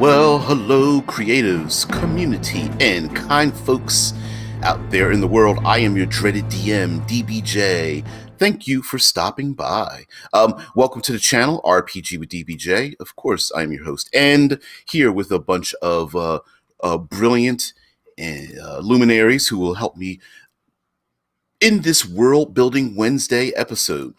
Well, hello, creatives, community, and kind folks out there in the world. I am your dreaded DM, DBJ. Thank you for stopping by. Welcome to the channel, RPG with DBJ. Of course, I am your host, and here with a bunch of brilliant luminaries who will help me in this World Building Wednesday episode.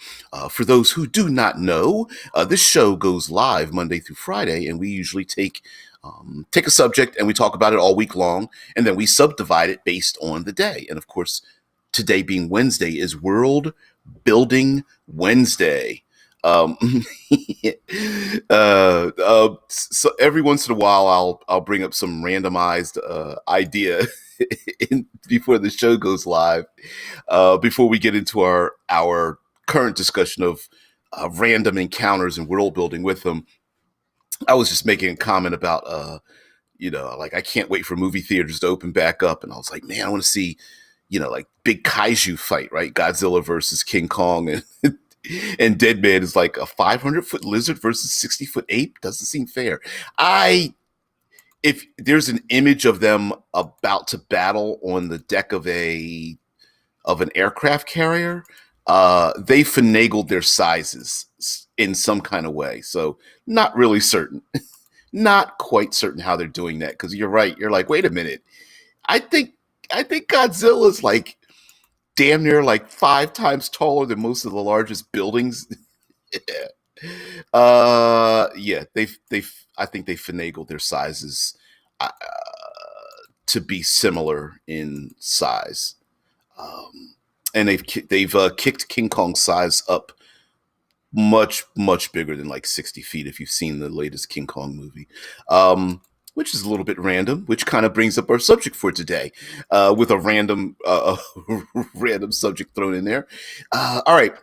For those who do not know, this show goes live Monday through Friday, and we usually take a subject and we talk about it all week long, and then we subdivide it based on the day. And of course, today being Wednesday is World Building Wednesday. Um, so every once in a while, I'll bring up some randomized idea before the show goes live. Before we get into our current discussion of random encounters and world building with them, I was just making a comment about like I can't wait for movie theaters to open back up, and I was like, man, I want to see like big kaiju fight, right? Godzilla versus King Kong, and and Dead Man is like a 500-foot lizard versus 60-foot ape. Doesn't seem fair. If there's an image of them about to battle on the deck of an aircraft carrier, they finagled their sizes in some kind of way. So not really certain, not quite certain how they're doing that. Because you're right. You're like, wait a minute. I think Godzilla's like damn near like 5 times taller than most of the largest buildings. Yeah, I think they finagled their sizes to be similar in size. And they've kicked King Kong's size up much bigger than like 60 feet if you've seen the latest King Kong movie, which is a little bit random, which kind of brings up our subject for today, with a random random subject thrown in there. All right,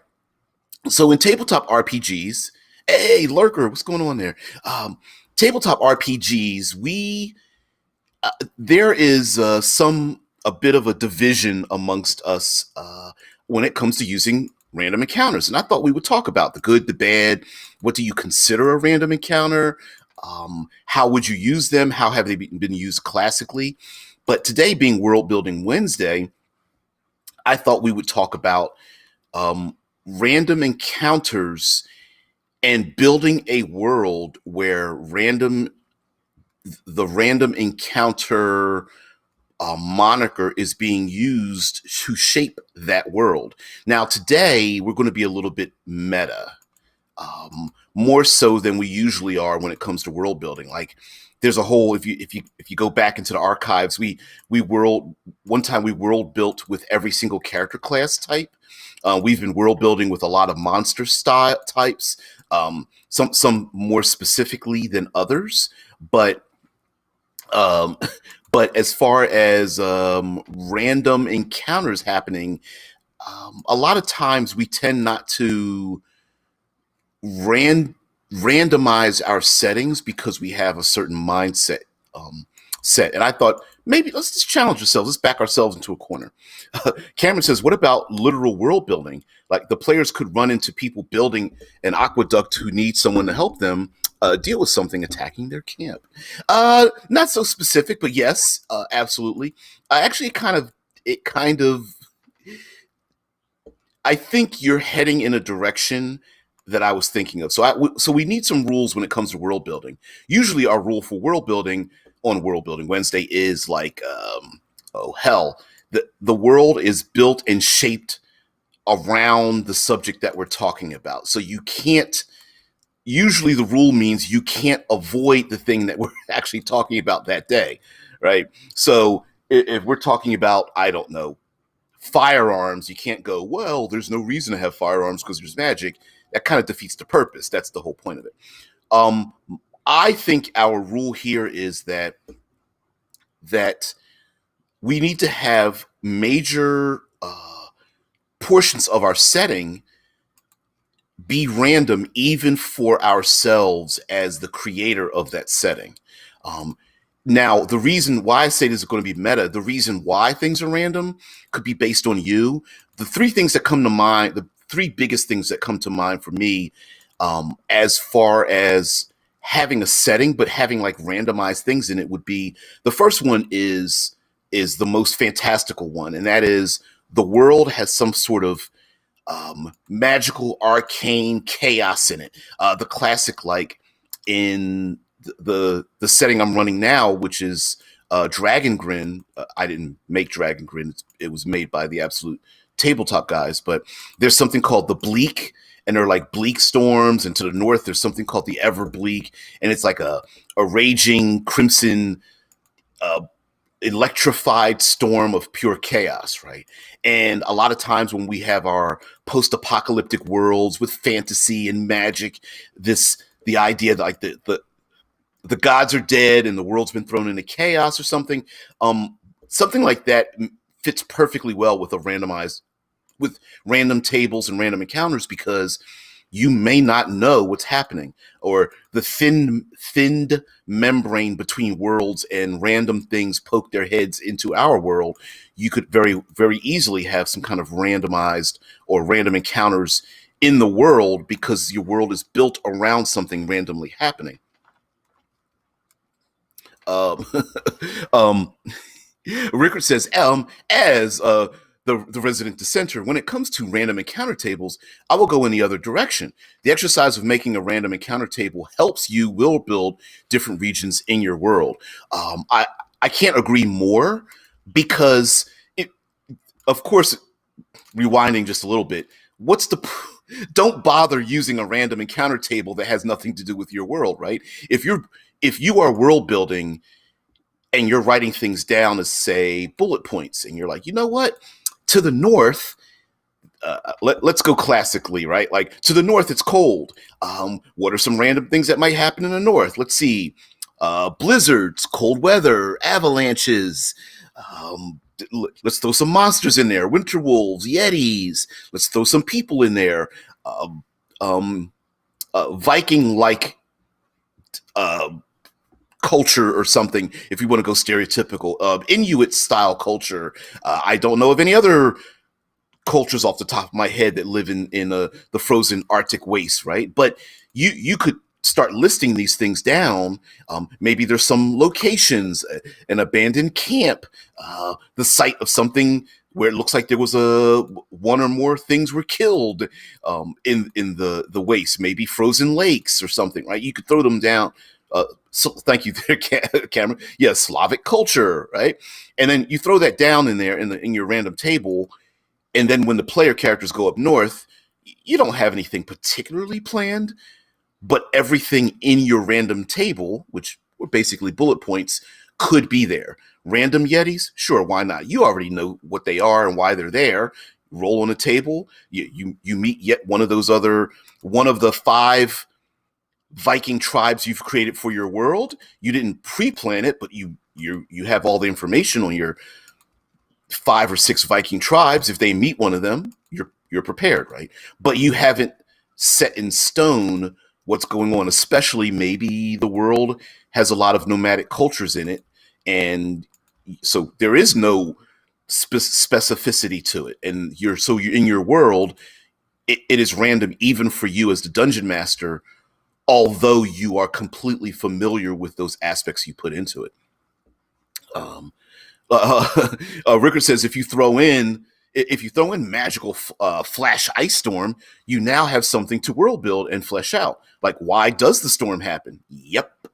so in tabletop RPGs, hey Lurker, what's going on there? Tabletop RPGs, there is a bit of a division amongst us when it comes to using random encounters. And I thought we would talk about the good, the bad. What do you consider a random encounter? How would you use them? How have they been used classically? But today being World Building Wednesday, I thought we would talk about random encounters and building a world where the random encounter moniker is being used to shape that world. Now, today we're going to be a little bit meta, more so than we usually are when it comes to world building. Like, there's a whole if you go back into the archives, we world built with every single character class type. We've been world building with a lot of monster style types, some more specifically than others, but as far as random encounters happening, a lot of times we tend not to randomize our settings because we have a certain mindset set. And I thought, maybe let's just challenge ourselves. Let's back ourselves into a corner. Cameron says, what about literal world building? Like, the players could run into people building an aqueduct who need someone to help them deal with something attacking their camp. Not so specific, but yes, absolutely. Actually, it kind of, I think you're heading in a direction that I was thinking of. So we need some rules when it comes to world building. Usually our rule for world building on World Building Wednesday is like, oh hell, the world is built and shaped around the subject that we're talking about. So you can't, usually the rule means you can't avoid the thing that we're actually talking about that day, right? So if we're talking about, I don't know, firearms, you can't go, well, there's no reason to have firearms because there's magic. That kind of defeats the purpose. That's the whole point of it. I think our rule here is that we need to have major portions of our setting be random, even for ourselves as the creator of that setting. Now, the reason why I say this is going to be meta, the reason why things are random could be based on you. The three things that come to mind, the three biggest things that come to mind for me, as far as having a setting, but having like randomized things in it would be the first one is the most fantastical one, and that is the world has some sort of magical arcane chaos in it. The classic, like in the setting I'm running now, which is Dragon Grin. I didn't make Dragon Grin; it was made by the Absolute Tabletop guys. But there's something called the Bleak, and they're like bleak storms. And to the north, there's something called the Ever Bleak, and it's like a raging crimson. Electrified storm of pure chaos, right? And a lot of times when we have our post-apocalyptic worlds with fantasy and magic, the idea that like the gods are dead and the world's been thrown into chaos or something, something like that fits perfectly well with with random tables and random encounters, because you may not know what's happening, or the thinned membrane between worlds and random things poke their heads into our world. You could very easily have some kind of randomized or random encounters in the world because your world is built around something randomly happening. Um, um, Rickard says, as the resident dissenter, when it comes to random encounter tables, I will go in the other direction. The exercise of making a random encounter table will build different regions in your world. I can't agree more, because of course, rewinding just a little bit, don't bother using a random encounter table that has nothing to do with your world, right? If you are world building and you're writing things down as, say, bullet points, and you're like, you know what, to the north, let's go classically, right? Like, to the north, it's cold. What are some random things that might happen in the north? Let's see. Blizzards, cold weather, avalanches. Let's throw some monsters in there. Winter wolves, yetis. Let's throw some people in there. Viking-like culture or something, if you want to go stereotypical. Inuit style culture. I don't know of any other cultures off the top of my head that live in the frozen Arctic waste, right? But you could start listing these things down. Maybe there's some locations, an abandoned camp, the site of something where it looks like there was one or more things were killed in the waste. Maybe frozen lakes or something, right? You could throw them down. So thank you there, Cameron. Yeah, Slavic culture, right? And then you throw that down in there in your random table, and then when the player characters go up north, you don't have anything particularly planned, but everything in your random table, which were basically bullet points, could be there. Random Yetis, sure, why not? You already know what they are and why they're there. Roll on a table, you meet yet one of the 5 Viking tribes you've created for your world. You didn't pre-plan it, but you have all the information on your 5 or 6 Viking tribes. If they meet one of them, you're prepared, right? But you haven't set in stone what's going on, especially maybe the world has a lot of nomadic cultures in it, and so there is no specificity to it, and you're in your world, it is random even for you as the dungeon master, although you are completely familiar with those aspects you put into it. Um, Rickard says if you throw in magical flash ice storm, you now have something to world build and flesh out. Like, why does the storm happen? Yep.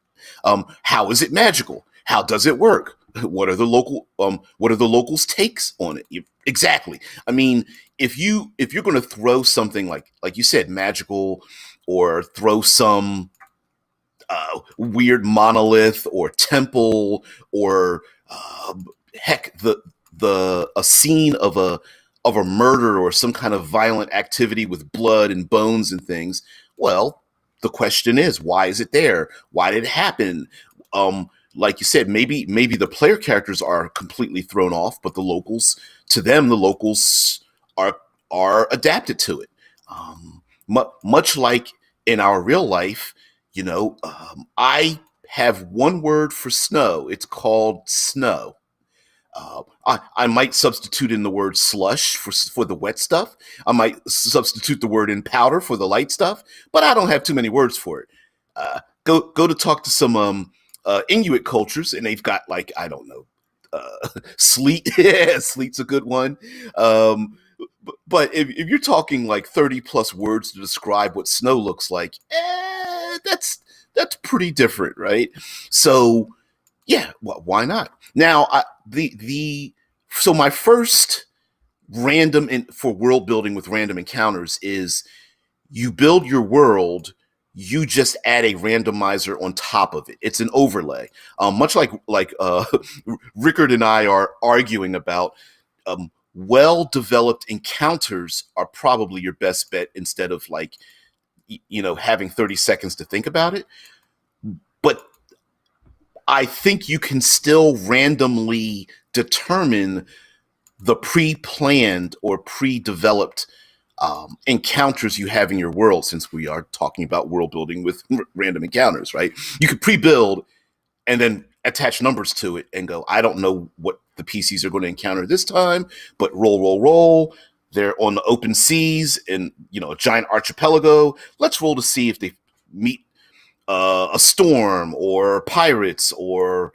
How is it magical? How does it work? What are the locals' takes on it? Exactly. I mean, if you're going to throw something like you said, magical, or throw some weird monolith or temple, or heck, a scene of a murder or some kind of violent activity with blood and bones and things. Well, the question is, why is it there? Why did it happen? Like you said, maybe the player characters are completely thrown off, but the locals are adapted to it. Much like in our real life, I have one word for snow. It's called snow. I might substitute in the word slush for the wet stuff. I might substitute the word in powder for the light stuff, but I don't have too many words for it. go to talk to some Inuit cultures, and they've got like, I don't know, sleet. Yeah, sleet's a good one. Um, but if you're talking like 30 plus words to describe what snow looks like, that's pretty different, right? So yeah, well, why not? Now, the so my first for world building with random encounters is you build your world, you just add a randomizer on top of it. It's an overlay, much like Rickard and I are arguing about. Well developed encounters are probably your best bet instead of like having 30 seconds to think about it. But I think you can still randomly determine the pre-planned or pre-developed encounters you have in your world, since we are talking about world building with random encounters, right? You could pre-build and then attach numbers to it and go, I don't know what the PCs are going to encounter this time, but roll. They're on the open seas in a giant archipelago. Let's roll to see if they meet a storm or pirates or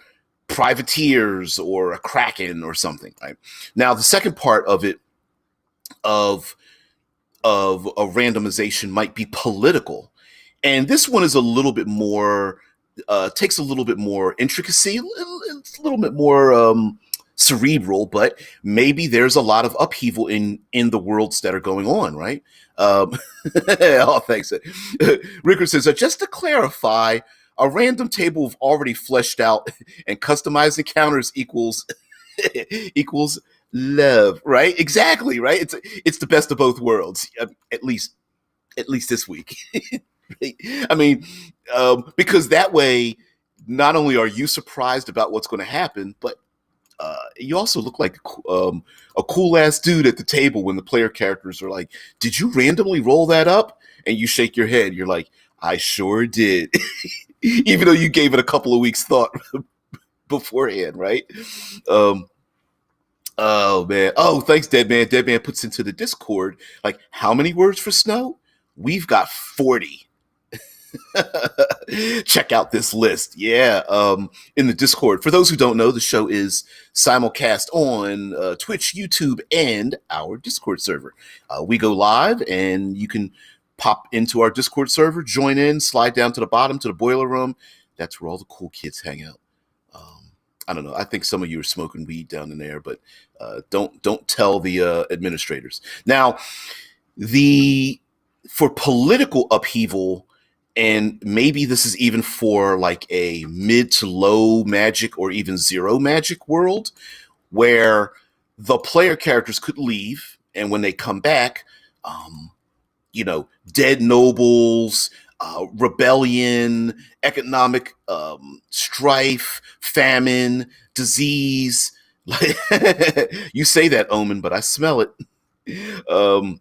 privateers or a kraken or something. Right now, the second part of it of a randomization might be political, and this one is a little bit more takes a little bit more intricacy. It's a little bit more cerebral, but maybe there's a lot of upheaval in the worlds that are going on, right? Um, oh, thanks. Ricker says, just to clarify, a random table of already fleshed out and customized encounters equals equals love, right? Exactly, right? It's the best of both worlds, at least this week. Right? I mean, because that way, not only are you surprised about what's going to happen, but you also look like a cool ass dude at the table when the player characters are like, "Did you randomly roll that up?" And you shake your head. You're like, "I sure did," even though you gave it a couple of weeks thought beforehand, right? Um, oh man! Oh, thanks, Dead Man. Dead Man puts into the Discord like, how many words for snow? We've got 40. Check out this list. Yeah, in the Discord. For those who don't know, the show is simulcast on Twitch, YouTube, and our Discord server. We go live, and you can pop into our Discord server, join in, slide down to the bottom to the boiler room. That's where all the cool kids hang out. I don't know. I think some of you are smoking weed down in there, but don't tell the administrators. Now, the for political upheaval, and maybe this is even for like a mid to low magic or even zero magic world, where the player characters could leave, and when they come back, um, dead nobles, rebellion, economic strife, famine, disease. You say that, Omen, but I smell it. Um,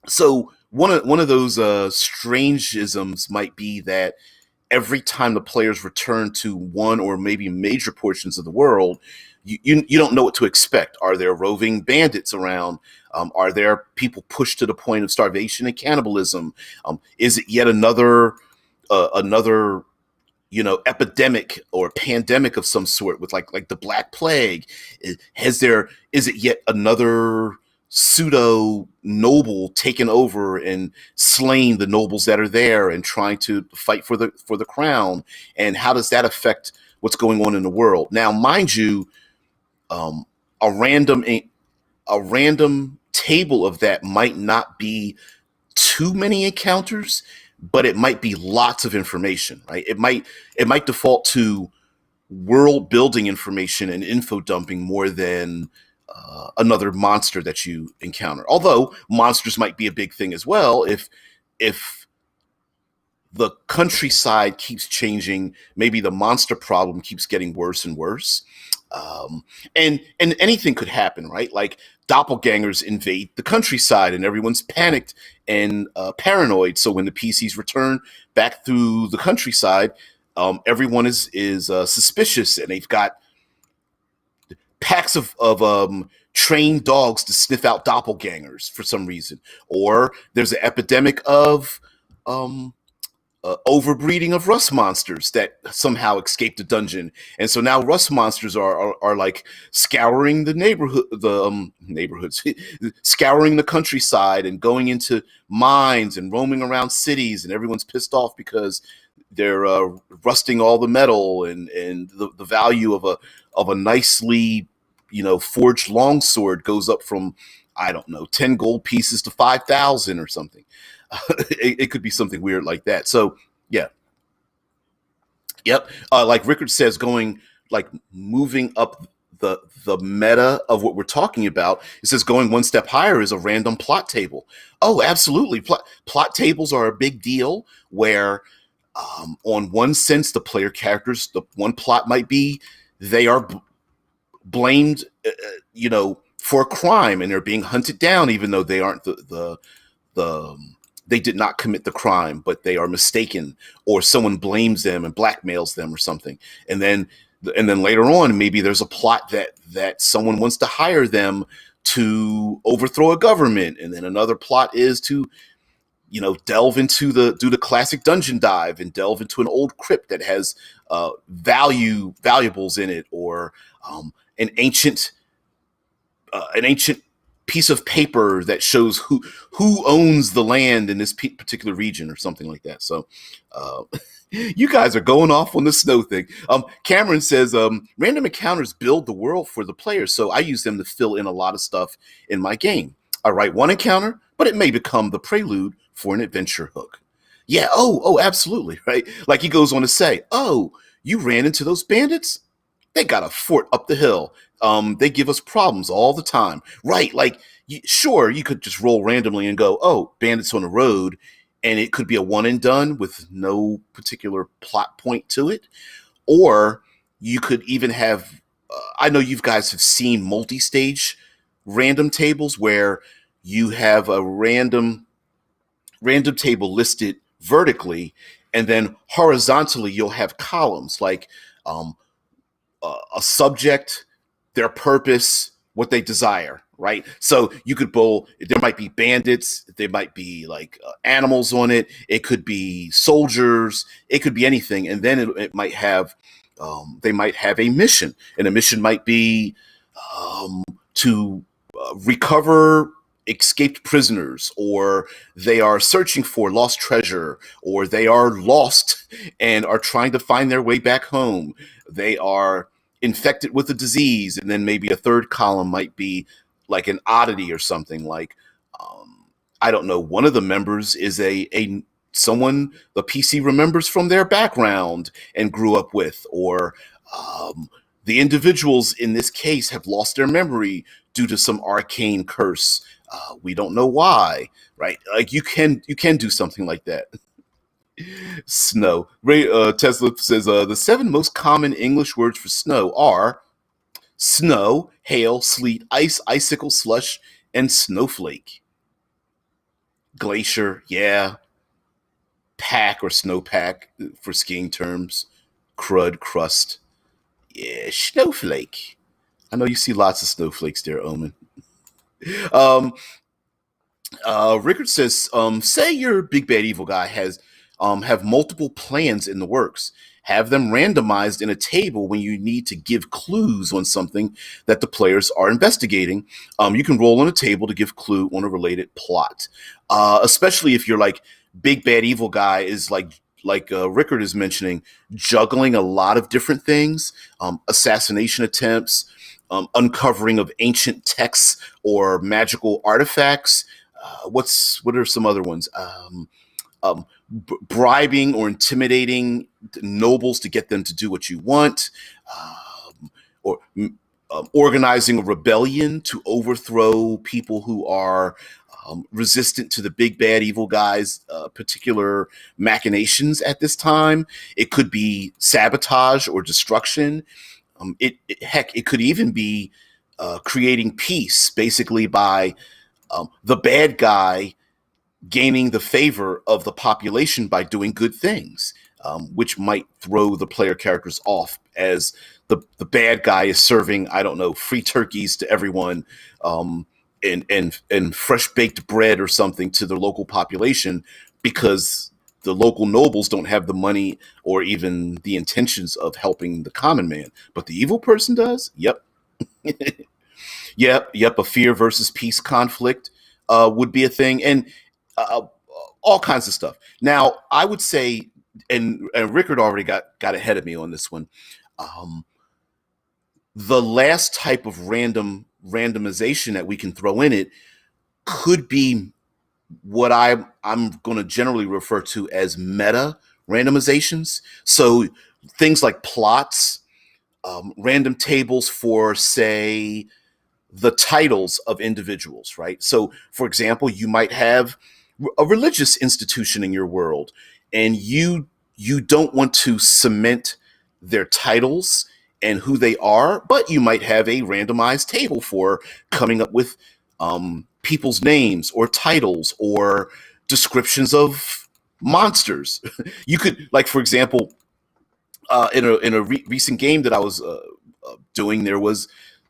so one of those strangeisms might be that every time the players return to one or maybe major portions of the world, you don't know what to expect. Are there roving bandits around? Are there people pushed to the point of starvation and cannibalism? Is it yet another epidemic or pandemic of some sort with like the Black Plague? Is it yet another pseudo noble taken over and slaying the nobles that are there and trying to fight for the crown? And how does that affect what's going on in the world? Now, mind you, um, a random table of that might not be too many encounters, but it might be lots of information, right? It might default to world building information and info dumping more than another monster that you encounter. Although monsters might be a big thing as well. If the countryside keeps changing, maybe the monster problem keeps getting worse and worse. Um, and anything could happen, right? Like doppelgangers invade the countryside, and everyone's panicked and paranoid. So when the PCs return back through the countryside, everyone is suspicious, and they've got packs of trained dogs to sniff out doppelgangers for some reason. Or there's an epidemic of um, overbreeding of rust monsters that somehow escaped the dungeon, and so now rust monsters are like scouring the neighborhoods, scouring the countryside and going into mines and roaming around cities, and everyone's pissed off because they're rusting all the metal, and the value of a nicely forged longsword goes up from, I don't know, 10 gold pieces to 5,000 or something. It could be something weird like that. So yeah, yep. Like Rickard says, moving up the meta of what we're talking about. It says going one step higher is a random plot table. Oh, absolutely. Plot tables are a big deal where, on one sense, the player characters, the one plot might be they are blamed, for a crime, and they're being hunted down, even though they aren't the they did not commit the crime, but they are mistaken, or someone blames them and blackmails them or something. And then later on, maybe there's a plot that someone wants to hire them to overthrow a government, and then another plot is to delve into do the classic dungeon dive and delve into an old crypt that has valuables in it, or an ancient piece of paper that shows who owns the land in this particular region or something like that. So you guys are going off on the snow thing. Cameron says random encounters build the world for the players, so I use them to fill in a lot of stuff in my game. I write one encounter, but it may become the prelude for an adventure hook. Yeah, oh, absolutely, right? Like he goes on to say, oh, you ran into those bandits? They got a fort up the hill. They give us problems all the time. Right, like, sure, you could just roll randomly and go, oh, bandits on the road, and it could be a one and done with no particular plot point to it. Or you could even have, I know you guys have seen multi-stage random tables where you have a random table listed vertically, and then horizontally you'll have columns like a subject, their purpose, what they desire, right? So you could bowl, there might be bandits, there might be like animals on it, it could be soldiers, it could be anything. And then it might have, they might have a mission, and a mission might be to recover escaped prisoners, or they are searching for lost treasure, or they are lost and are trying to find their way back home. They are infected with a disease, and then maybe a third column might be like an oddity or something like, I don't know, one of the members is a someone the PC remembers from their background and grew up with, or the individuals in this case have lost their memory due to some arcane curse. We don't know why, right? Like you can do something like that. Snow. Ray Tesla says the 7 most common English words for snow are snow, hail, sleet, ice, icicle, slush, and snowflake. Glacier, yeah. Pack or snowpack for skiing terms. Crud, crust. Yeah, snowflake. I know you see lots of snowflakes there, Omen. Um, Rickard says, say your big bad evil guy has have multiple plans in the works. Have them randomized in a table when you need to give clues on something that the players are investigating. You can roll on a table to give clue on a related plot, especially if you're like big bad evil guy is like Rickard is mentioning, juggling a lot of different things, assassination attempts, uncovering of ancient texts or magical artifacts. What are some other ones? Bribing or intimidating nobles to get them to do what you want, or organizing a rebellion to overthrow people who are resistant to the big bad evil guy's particular machinations at this time. It could be sabotage or destruction. Heck, it could even be creating peace, basically by the bad guy gaining the favor of the population by doing good things, which might throw the player characters off as the bad guy is serving, I don't know, free turkeys to everyone, and fresh baked bread or something to the local population because the local nobles don't have the money or even the intentions of helping the common man, but the evil person does. Yep. Yep. A fear versus peace conflict would be a thing, and uh, all kinds of stuff. Now, I would say, and Rickard already got ahead of me on this one. Um, the last type of randomization that we can throw in it could be what I'm going to generally refer to as meta randomizations. So things like plots, random tables for, say, the titles of individuals, right? So, for example, you might have a religious institution in your world, and you don't want to cement their titles and who they are, but you might have a randomized table for coming up with people's names or titles or descriptions of monsters. You could, like, for example, in a recent game that I was doing, there was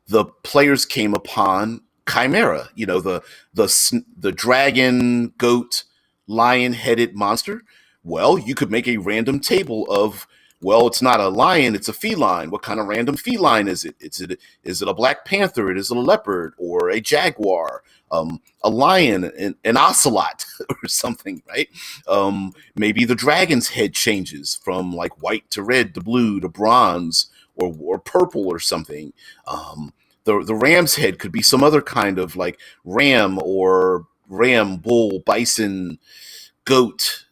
the players came upon Chimera, the dragon, goat, lion-headed monster. Well, you could make a random table of, well, it's not a lion, it's a feline. What kind of random feline is it? Is it a black panther? Is it a leopard or a jaguar? A lion, an ocelot, or something, right? Maybe the dragon's head changes from like white to red to blue to bronze or purple or something. The ram's head could be some other kind of like ram or ram, bull, bison, goat,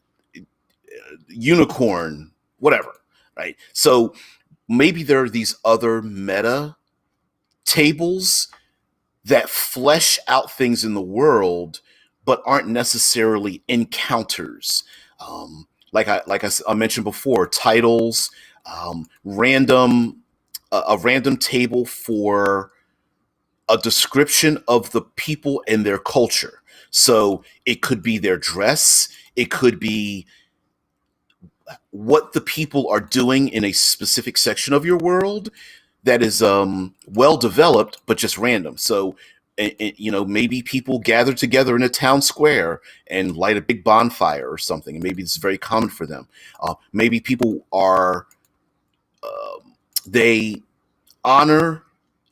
unicorn, whatever, right? So maybe there are these other meta tables that flesh out things in the world, but aren't necessarily encounters. I mentioned before, titles, random a random table for a description of the people and their culture. So it could be their dress, it could be what the people are doing in a specific section of your world that is well developed but just random. So maybe people gather together in a town square and light a big bonfire or something, and maybe it's very common for them. Maybe people are they honor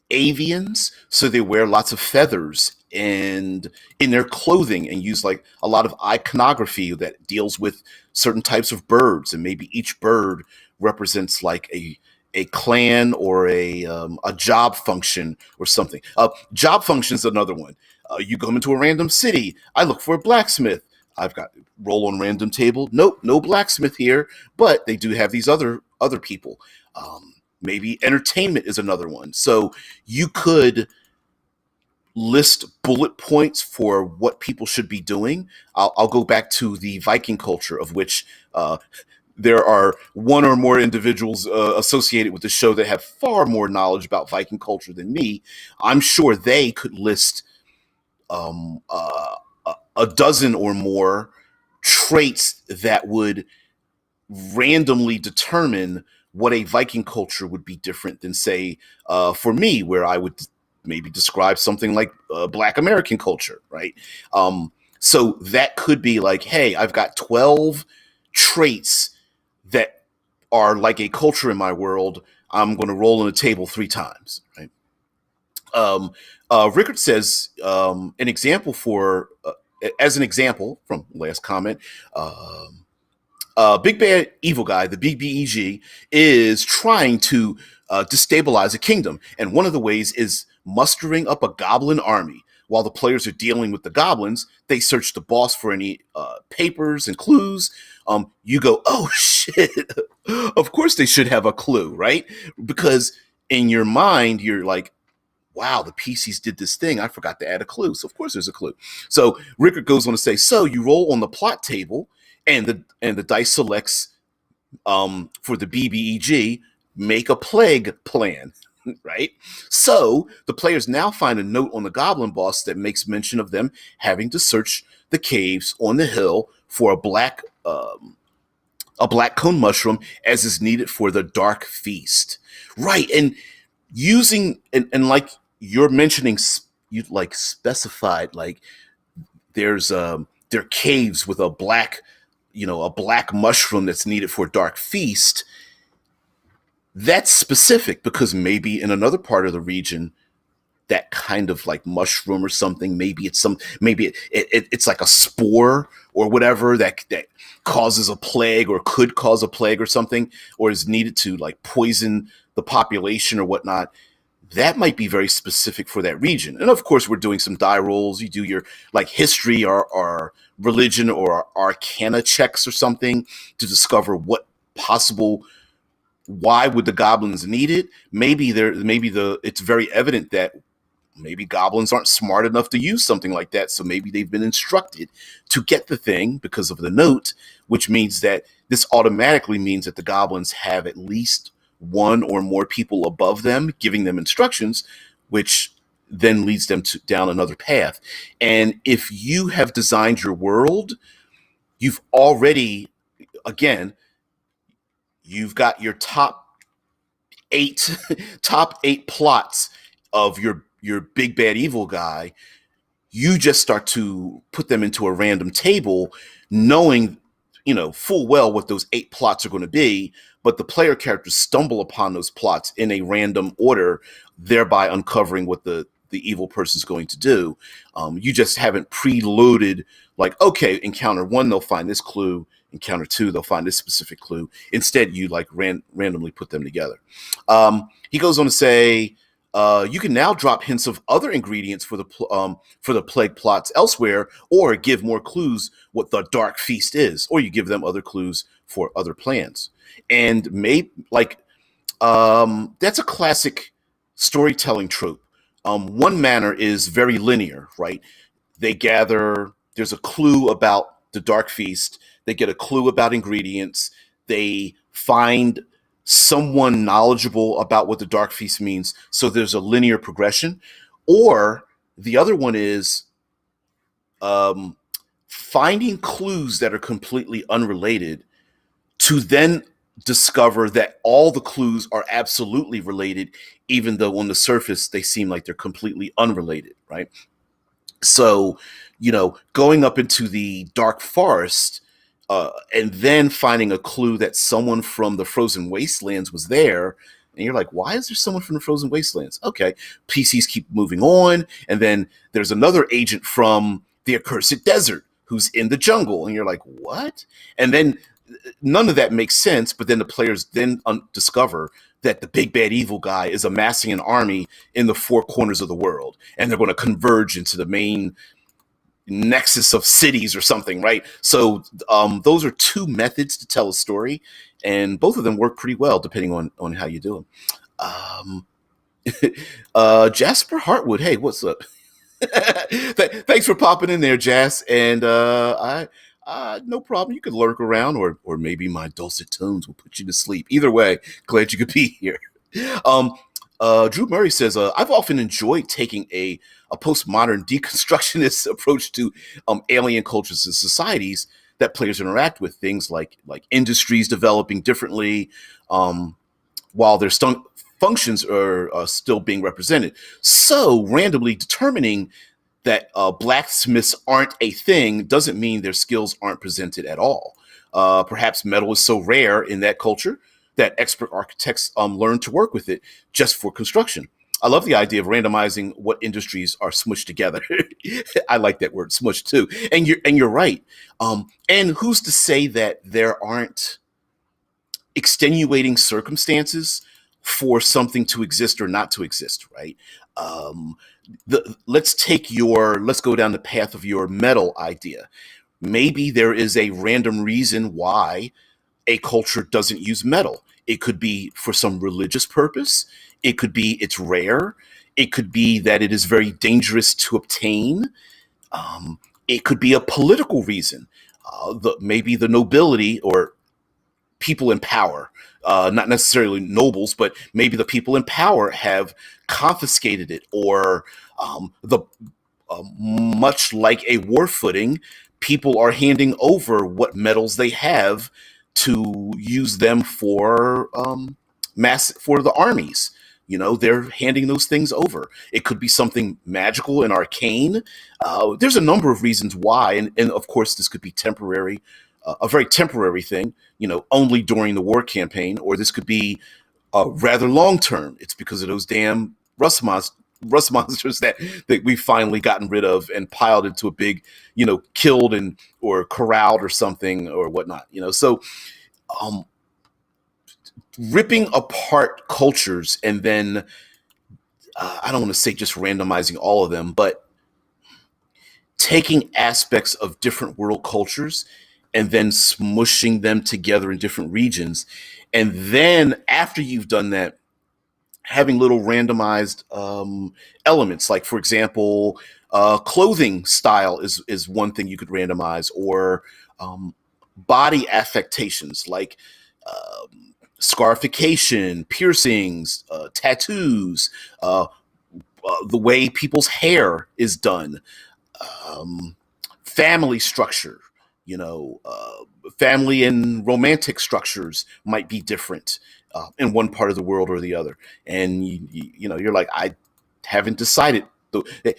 avians, so they wear lots of feathers and in their clothing and use like a lot of iconography that deals with certain types of birds, and maybe each bird represents like a clan or a job function or something. Job function is another one. You come into a random city. I look for a blacksmith. I've got roll on random table. Nope, no blacksmith here, but they do have these other people. Maybe entertainment is another one. So you could list bullet points for what people should be doing. I'll go back to the Viking culture, of which there are one or more individuals associated with the show that have far more knowledge about Viking culture than me. I'm sure they could list a dozen or more traits that would randomly determine what a Viking culture would be different than, say, for me, where I would maybe describe something like Black American culture, right? So that could be like, hey, I've got 12 traits that are like a culture in my world. I'm going to roll on a table 3 times, right? Rickard says an example for, as an example from last comment, Big Bad Evil Guy, the BBEG, is trying to destabilize a kingdom. And one of the ways is mustering up a goblin army. While the players are dealing with the goblins, they search the boss for any papers and clues. You go, oh, shit. Of course they should have a clue, right? Because in your mind, you're like, wow, the PCs did this thing. I forgot to add a clue. So of course there's a clue. So Rickard goes on to say, so you roll on the plot table, and the dice selects for the BBEG, make a plague plan, right? So the players now find a note on the goblin boss that makes mention of them having to search the caves on the hill for a black cone mushroom as is needed for the dark feast, right? And using and like you're mentioning, you like specified like there are caves with a black a black mushroom that's needed for a dark feast, that's specific because maybe in another part of the region, that kind of like mushroom or something, maybe it's like a spore or whatever that causes a plague or could cause a plague or something, or is needed to like poison the population or whatnot. That might be very specific for that region. And of course, we're doing some die rolls. You do your like history or religion or arcana checks or something to discover what possible, why would the goblins need it. Maybe it's very evident that maybe goblins aren't smart enough to use something like that, so maybe they've been instructed to get the thing because of the note, which means that this automatically means that the goblins have at least one or more people above them giving them instructions, which then leads them down another path. And if you have designed your world, you've already, again, you've got your eight top eight plots of your big bad evil guy. You just start to put them into a random table, knowing full well what those eight plots are going to be, but the player characters stumble upon those plots in a random order, thereby uncovering what the evil person's going to do. You just haven't preloaded, like, okay, encounter one, they'll find this clue. Encounter two, they'll find this specific clue. Instead, you like randomly put them together. He goes on to say, you can now drop hints of other ingredients for the plague plots elsewhere, or give more clues what the dark feast is, or you give them other clues for other plans. And that's a classic storytelling trope. One manner is very linear, right? They gather, there's a clue about the dark feast, they get a clue about ingredients, they find someone knowledgeable about what the dark feast means, so there's a linear progression. Or the other one is finding clues that are completely unrelated to then discover that all the clues are absolutely related, even though on the surface they seem like they're completely unrelated, right? So, going up into the dark forest, and then finding a clue that someone from the frozen wastelands was there. And you're like, why is there someone from the frozen wastelands? Okay, PCs keep moving on. And then there's another agent from the accursed desert who's in the jungle. And you're like, what? And then none of that makes sense. But then the players then discover that the big bad evil guy is amassing an army in the four corners of the world. And they're going to converge into the main nexus of cities or something, right? So those are two methods to tell a story, and both of them work pretty well depending on how you do them. Jasper Hartwood, hey, what's up? Thanks for popping in there, Jas. And no problem. You could lurk around, or maybe my dulcet tones will put you to sleep. Either way, glad you could be here. Drew Murray says, I've often enjoyed taking a postmodern deconstructionist approach to alien cultures and societies that players interact with, things like industries developing differently, while their functions are still being represented. So randomly determining that blacksmiths aren't a thing doesn't mean their skills aren't presented at all. Perhaps metal is so rare in that culture that expert architects learn to work with it just for construction. I love the idea of randomizing what industries are smushed together. I like that word, smushed, too. And you're right. And who's to say that there aren't extenuating circumstances for something to exist or not to exist, right? Let's go down the path of your metal idea. Maybe there is a random reason why a culture doesn't use metal. It could be for some religious purpose. It could be it's rare. It could be that it is very dangerous to obtain. It could be a political reason. Maybe the nobility or people in power, not necessarily nobles, but maybe the people in power have confiscated it, or much like a war footing, people are handing over what metals they have to use them for for the armies. They're handing those things over. It could be something magical and arcane. There's a number of reasons why, and of course this could be temporary a very temporary thing, only during the war campaign, or this could be rather long term. It's because of those damn rust monsters that we've finally gotten rid of and piled into a big, killed and or corralled or something or whatnot. So um, ripping apart cultures and then I don't want to say just randomizing all of them, but taking aspects of different world cultures and then smushing them together in different regions. And then after you've done that, having little randomized elements, like for example, clothing style is one thing you could randomize, or body affectations like scarification, piercings, tattoos, the way people's hair is done, um, family structure. Family and romantic structures might be different in one part of the world or the other, and you're like, I haven't decided.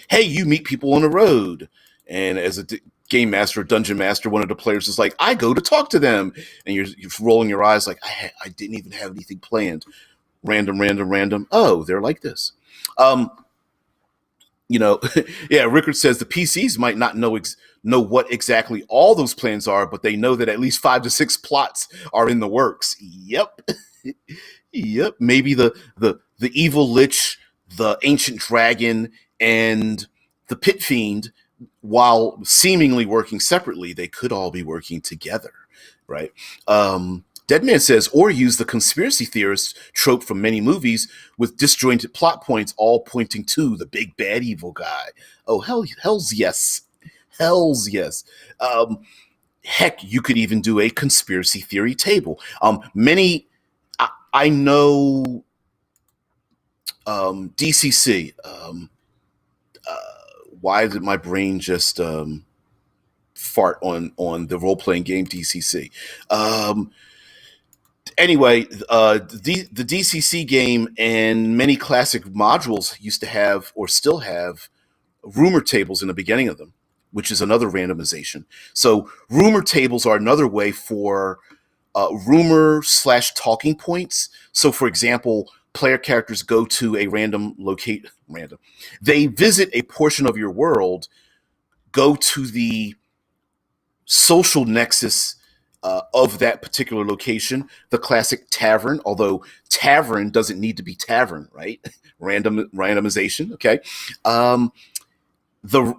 Hey, you meet people on the road, and as a game master or dungeon master, one of the players is like, I go to talk to them, and you're rolling your eyes like, I didn't even have anything planned. Random, random, random. Oh, they're like this. Um, you know, yeah, Rickard says the PCs might not know what exactly all those plans are, but they know that at least 5 to 6 plots are in the works. Yep. Yep. Maybe the evil lich, the ancient dragon, and the pit fiend, while seemingly working separately, they could all be working together, right? Deadman says, or use the conspiracy theorist trope from many movies with disjointed plot points all pointing to the big bad evil guy. Oh, hell's yes. Hell's yes. Heck, you could even do a conspiracy theory table. I know DCC. Why did my brain just fart on the role playing game DCC? Anyway, the DCC game and many classic modules used to have or still have rumor tables in the beginning of them, which is another randomization. So rumor tables are another way for rumor slash talking points. So, for example, player characters go to a random. They visit a portion of your world, go to the social nexus of that particular location, the classic tavern, although tavern doesn't need to be tavern, right? Randomization, okay? Um,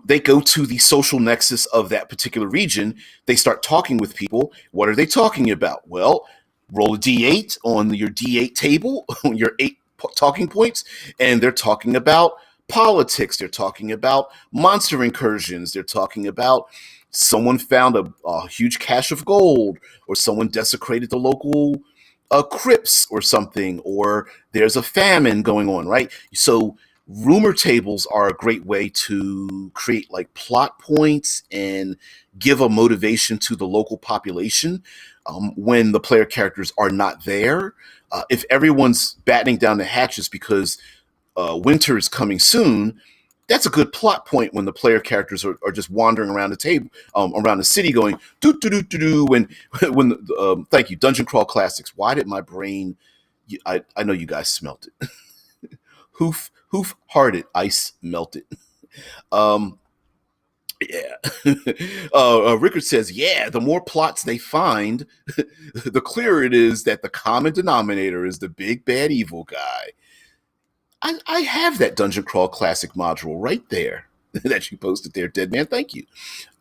they go to the social nexus of that particular region. They start talking with people. What are they talking about? Well, roll a d8 on your d8 table, on your 8 talking points, and they're talking about politics. They're talking about monster incursions. They're talking about someone found a huge cache of gold, or someone desecrated the local crypts or something, or there's a famine going on, right? So rumor tables are a great way to create like plot points and give a motivation to the local population when the player characters are not there. If everyone's battening down the hatches because winter is coming soon, that's a good plot point when the player characters are just wandering around the table, around the city, going doo doo doo doo doo. When thank you, Dungeon Crawl Classics. Why did my brain? I know you guys smelt it. Hoof hearted ice melted. Um, yeah. Rickard says, yeah, the more plots they find, the clearer it is that the common denominator is the big bad evil guy. I have that Dungeon Crawl Classic module right there that you posted there, Dead Man. Thank you.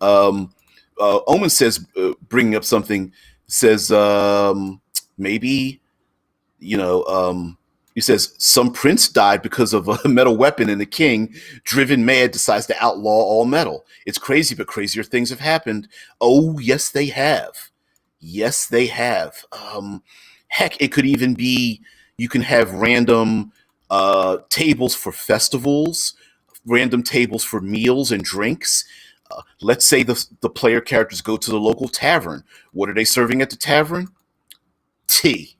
Omen says, bringing up something, says maybe, you know, he says some prince died because of a metal weapon, and the king, driven mad, decides to outlaw all metal. It's crazy, but crazier things have happened. Oh, yes, they have. Yes, they have. Heck, it could even be you can have random tables for festivals, random tables for meals and drinks. Let's say the player characters go to the local tavern. What are they serving at the tavern? Tea,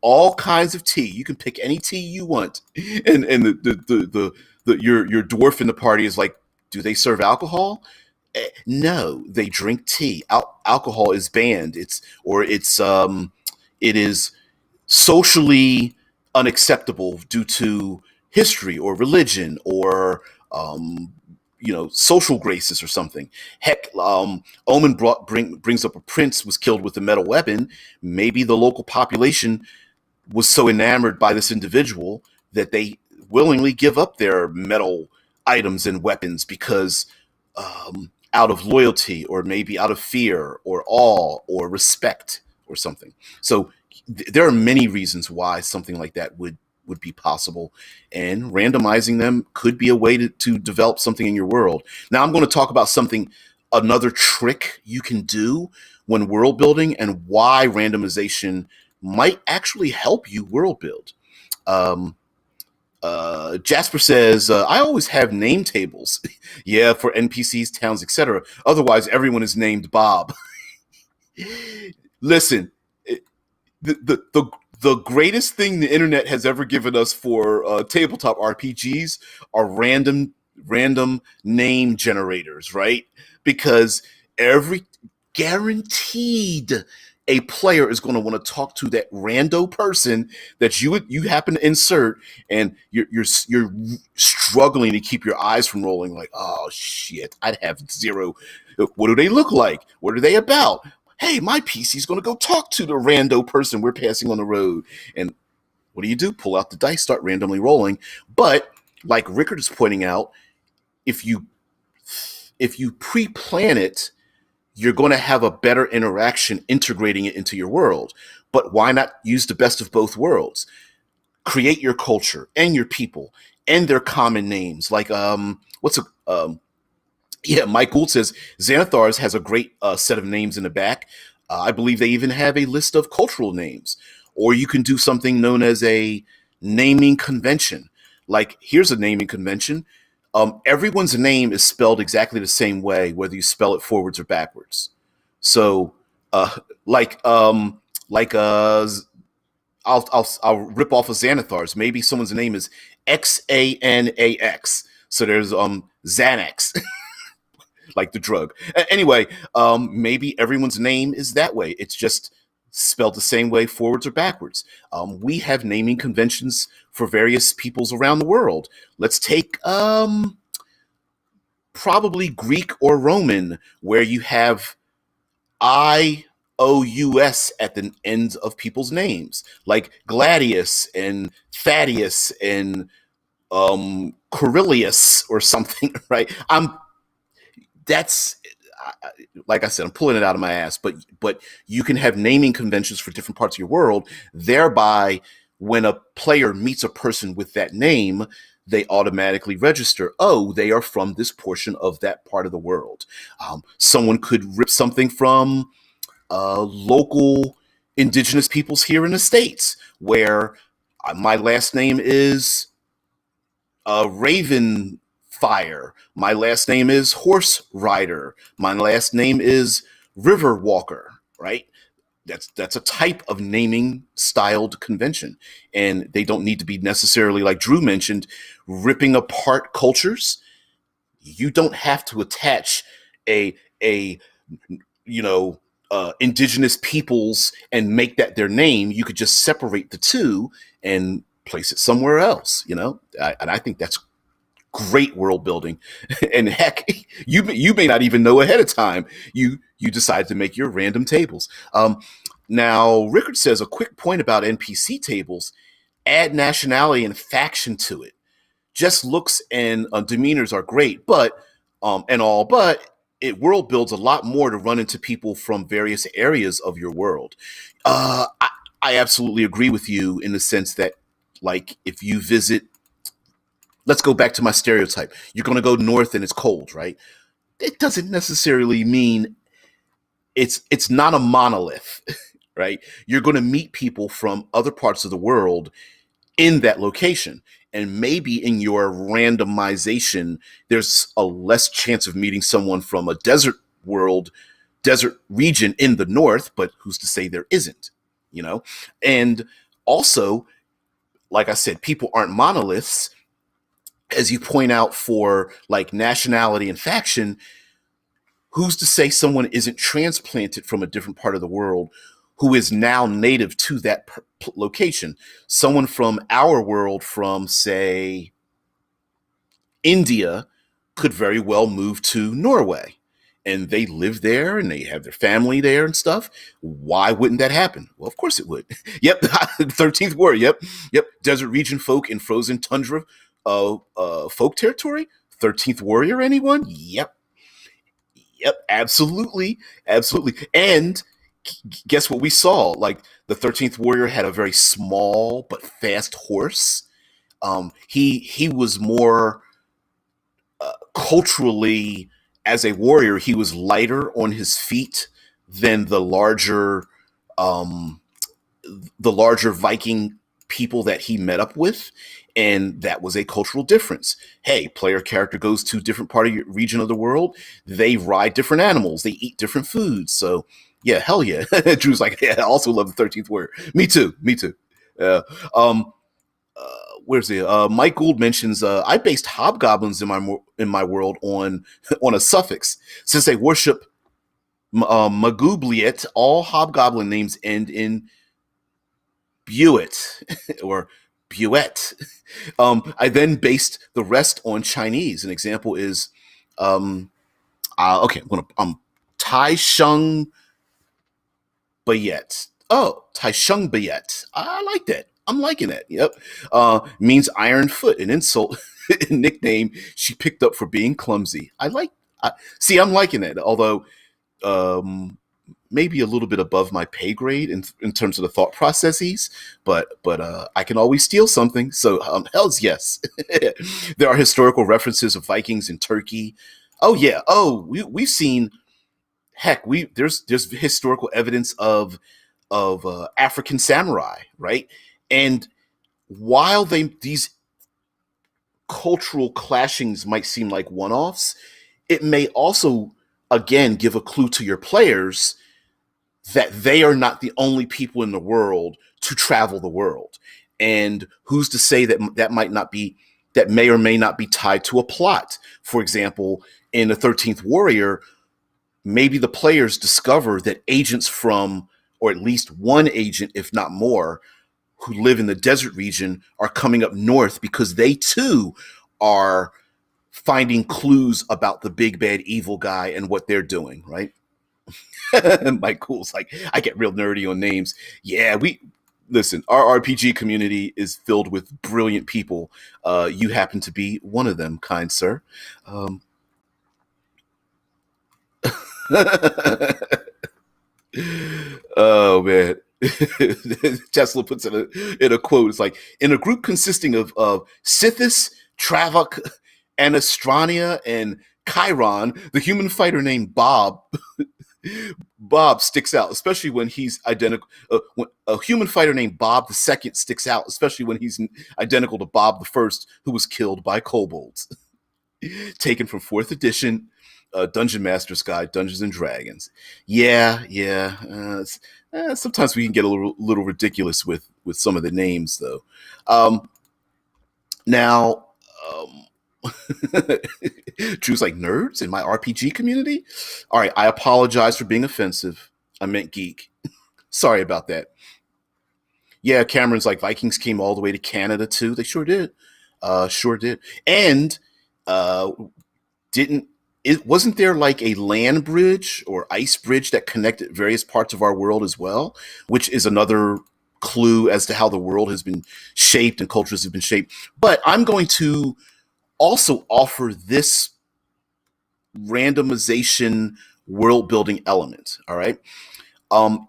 all kinds of tea. You can pick any tea you want, and your dwarf in the party is like, do they serve alcohol? No, they drink tea. Alcohol is banned. It is socially unacceptable due to history or religion or um, social graces or something. Heck, Omen brings up a prince was killed with a metal weapon. Maybe the local population was so enamored by this individual that they willingly give up their metal items and weapons because out of loyalty or maybe out of fear or awe or respect or something. So there are many reasons why something like that would be possible, and randomizing them could be a way to develop something in your world. Now I'm going to talk about something, another trick you can do when world building, and why randomization might actually help you world build. Um, Jasper says, I always have name tables. Yeah, for NPCs, towns, etc. Otherwise, everyone is named Bob. Listen, the greatest thing the internet has ever given us for tabletop RPGs are random name generators, right? Because every guaranteed a player is going to want to talk to that rando person that you happen to insert, and you're struggling to keep your eyes from rolling. Like, oh shit, I'd have zero. What do they look like? What are they about? Hey, my PC's going to go talk to the rando person we're passing on the road. And what do? Pull out the dice, start randomly rolling. But like Rickard is pointing out, if you pre-plan it, you're going to have a better interaction integrating it into your world. But why not use the best of both worlds? Create your culture and your people and their common names. Like what's a yeah, Mike Gould says Xanathar's has a great set of names in the back. I believe they even have a list of cultural names. Or you can do something known as a naming convention. Like, here's a naming convention. Everyone's name is spelled exactly the same way, whether you spell it forwards or backwards. So, uh, like, um, like, I'll rip off of Xanathar's. Maybe someone's name is Xanax. So there's Xanax, like the drug. Anyway, maybe everyone's name is that way. It's just spelled the same way, forwards or backwards. We have naming conventions for various peoples around the world. Let's take probably Greek or Roman, where you have IOUS at the ends of people's names, like Gladius and Thaddeus and Coryllius or something, right? That's like I said, I'm pulling it out of my ass, but you can have naming conventions for different parts of your world. Thereby, when a player meets a person with that name, they automatically register, oh, they are from this portion of that part of the world. Someone could rip something from local indigenous peoples here in the States, where my last name is Raven Fire. My last name is Horse Rider. My last name is River Walker, right? That's a type of naming styled convention. And they don't need to be necessarily, like Drew mentioned, ripping apart cultures. You don't have to attach a indigenous peoples and make that their name. You could just separate the two and place it somewhere else, and I think that's great world building. And heck, you may not even know ahead of time. You decide to make your random tables. Now Rickard says a quick point about NPC tables: add nationality and faction to it. Just looks and demeanors are great, but it world builds a lot more to run into people from various areas of your world. I absolutely agree with you in the sense that, like, if you visit, let's go back to my stereotype. You're going to go north and it's cold, right? It doesn't necessarily mean it's not a monolith, right? You're going to meet people from other parts of the world in that location. And maybe in your randomization, there's a less chance of meeting someone from a desert region in the north, but who's to say there isn't, you know? And also, like I said, people aren't monoliths. As you point out, for like nationality and faction, who's to say someone isn't transplanted from a different part of the world who is now native to that location? Someone from our world, from, say, India, could very well move to Norway, and they live there and they have their family there and stuff. Why wouldn't that happen? Well, of course it would. Yep. 13th warrior. Yep. Desert region folk in frozen tundra folk territory. 13th warrior, anyone? Yep. Yep. Absolutely. Absolutely. And guess what we saw? Like, the 13th warrior had a very small but fast horse. He was more culturally, as a warrior, he was lighter on his feet than um, the larger Viking people that he met up with, and that was a cultural difference. Hey, player character goes to a different part of your region of the world. They ride different animals. They eat different foods. So yeah, hell yeah. Drew's like, yeah, I also love the 13th warrior. Me too. Me too. Uh, um, where's the Mike Gould mentions I based hobgoblins in my world on on a suffix, since they worship Magubliet. All hobgoblin names end in Buet or Buet. I then based the rest on Chinese. An example is okay, I'm gonna Tai Sheng Bayet. Oh, Taisheng Bayet. I like that. I'm liking that. Yep. Means iron foot, an insult, a nickname she picked up for being clumsy. See, I'm liking it. Although, um, maybe a little bit above my pay grade in terms of the thought processes, but I can always steal something. So, hell's yes. There are historical references of Vikings in Turkey. Oh yeah. Oh, we've seen, heck, there's historical evidence of African samurai, right? And while these cultural clashings might seem like one-offs, it may also again give a clue to your players that they are not the only people in the world to travel the world. And who's to say that that may or may not be tied to a plot? For example, in the 13th Warrior, maybe the players discover that agents from, or at least one agent, if not more, who live in the desert region are coming up north because they too are finding clues about the big bad evil guy and what they're doing, right? Mike Cool's like, I get real nerdy on names. Yeah, we listen, our RPG community is filled with brilliant people. You happen to be one of them, kind sir. Um, oh man. Tesla puts in a quote. It's like, in a group consisting of Sithis, Travak, Anastrania, and Chiron, the human fighter named Bob sticks out, especially when he's identical. When a human fighter named Bob the Second sticks out, especially when he's identical to Bob the First, who was killed by kobolds. Taken from fourth edition, Dungeon Master's Guide, Dungeons and Dragons. Yeah, yeah. Sometimes we can get a little ridiculous with some of the names, though. Um, now, Drew's like, nerds in my RPG community. All right, I apologize for being offensive. I meant geek. Sorry about that. Yeah, Cameron's like, Vikings came all the way to Canada too. They sure did. Sure did. And uh, didn't it wasn't there like a land bridge or ice bridge that connected various parts of our world as well, which is another clue as to how the world has been shaped and cultures have been shaped. But I'm going to also offer this randomization world building element. All right.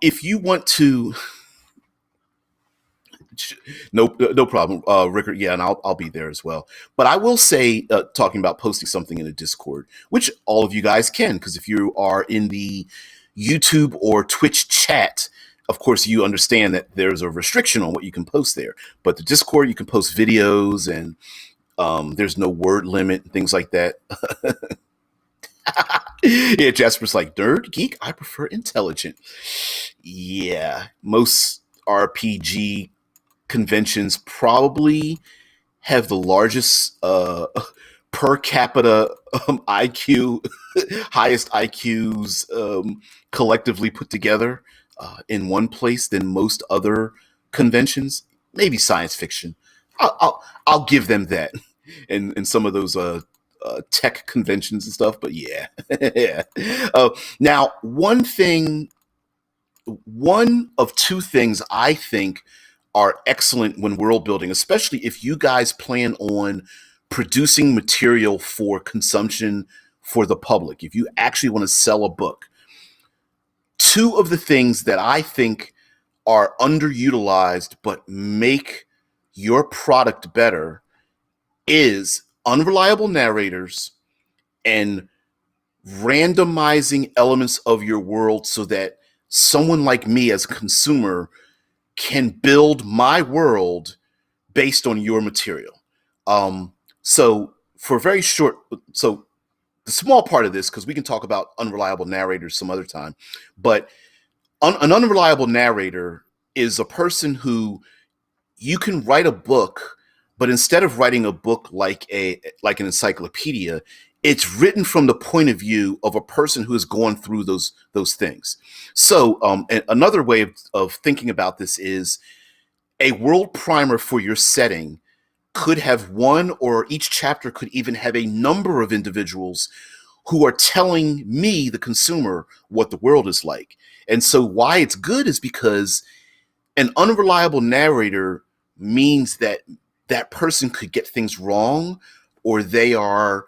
If you want to, no problem, Rickard. Yeah, and I'll be there as well. But I will say, talking about posting something in a Discord, which all of you guys can, because if you are in the YouTube or Twitch chat, of course you understand that there's a restriction on what you can post there. But the Discord, you can post videos, and there's no word limit, things like that. Yeah, Jasper's like, nerd, geek, I prefer intelligent. Yeah, most RPG conventions probably have the largest per capita IQ, highest IQs collectively put together in one place than most other conventions. Maybe science fiction. I'll give them that, and some of those tech conventions and stuff. But yeah, yeah. Now, one of two things I think are excellent when world building, especially if you guys plan on producing material for consumption for the public. If you actually want to sell a book, two of the things that I think are underutilized but make your product better is unreliable narrators and randomizing elements of your world so that someone like me as a consumer can build my world based on your material. So for very short, so the small part of this, because we can talk about unreliable narrators some other time, but an unreliable narrator is a person who you can write a book, but instead of writing a book like an encyclopedia, it's written from the point of view of a person who has gone through those things. So another way of thinking about this is a world primer for your setting could have one, or each chapter could even have a number of individuals who are telling me, the consumer, what the world is like. And so why it's good is because an unreliable narrator means that that person could get things wrong, or they are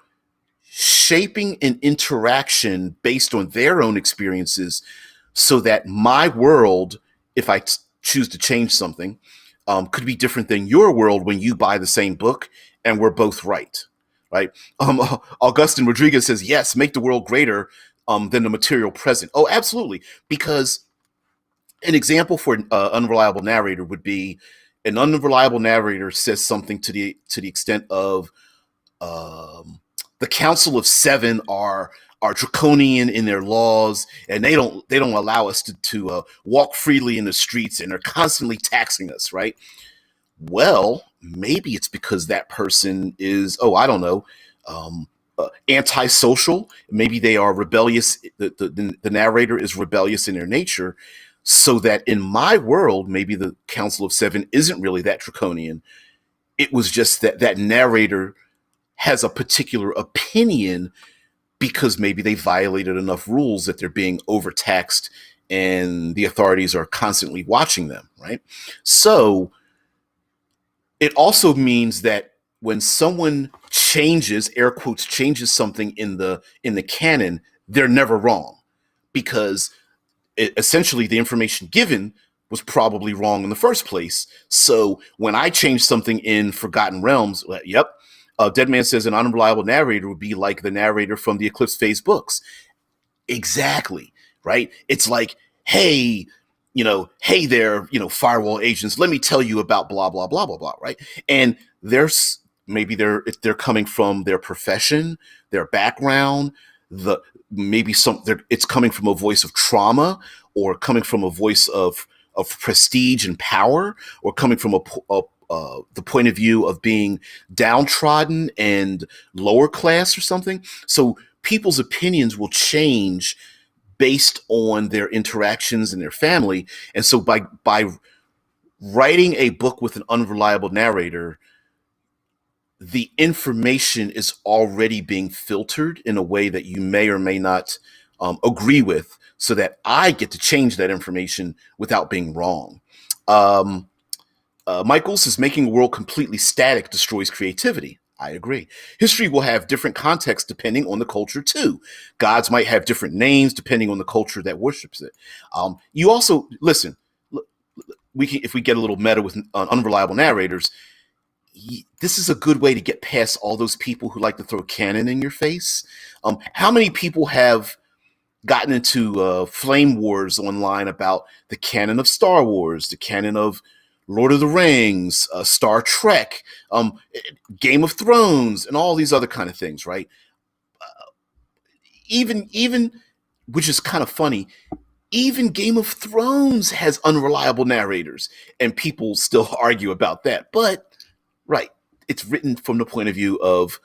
shaping an interaction based on their own experiences so that my world, if I choose to change something, could be different than your world when you buy the same book and we're both right. Right. Augustin Rodriguez says, yes, make the world greater than the material present. Oh, absolutely. Because an example for an unreliable narrator would be an unreliable narrator says something to the extent of the Council of Seven are draconian in their laws, and they don't allow us to walk freely in the streets, and they're constantly taxing us, right? Well, maybe it's because that person is, oh, I don't know, antisocial. Maybe they are rebellious. The narrator is rebellious in their nature, so that in my world, maybe the Council of Seven isn't really that draconian. It was just that that narrator has a particular opinion because maybe they violated enough rules that they're being overtaxed and the authorities are constantly watching them, right? So it also means that when someone changes, air quotes, changes something in the canon, they're never wrong, because essentially the information given was probably wrong in the first place. So when I change something in Forgotten Realms, yep, Dead Man says an unreliable narrator would be like the narrator from the Eclipse Phase books. Exactly, right? It's like, hey, hey there, firewall agents, let me tell you about blah blah blah blah blah, right? And there's maybe they're coming from their profession, their background, the maybe it's coming from a voice of trauma, or coming from a voice of prestige and power, or coming from the point of view of being downtrodden and lower class or something. So people's opinions will change based on their interactions and their family. And so by writing a book with an unreliable narrator, the information is already being filtered in a way that you may or may not agree with, so that I get to change that information without being wrong. Um, Michael says making a world completely static destroys creativity. I agree. History will have different contexts depending on the culture too. Gods might have different names depending on the culture that worships it. You also listen. We can, if we get a little meta with unreliable narrators, this is a good way to get past all those people who like to throw canon in your face. How many people have gotten into flame wars online about the canon of Star Wars, the canon of Lord of the Rings, Star Trek, Game of Thrones, and all these other kind of things, right? Even which is kind of funny. Even Game of Thrones has unreliable narrators, and people still argue about that. But right, it's written from the point of view of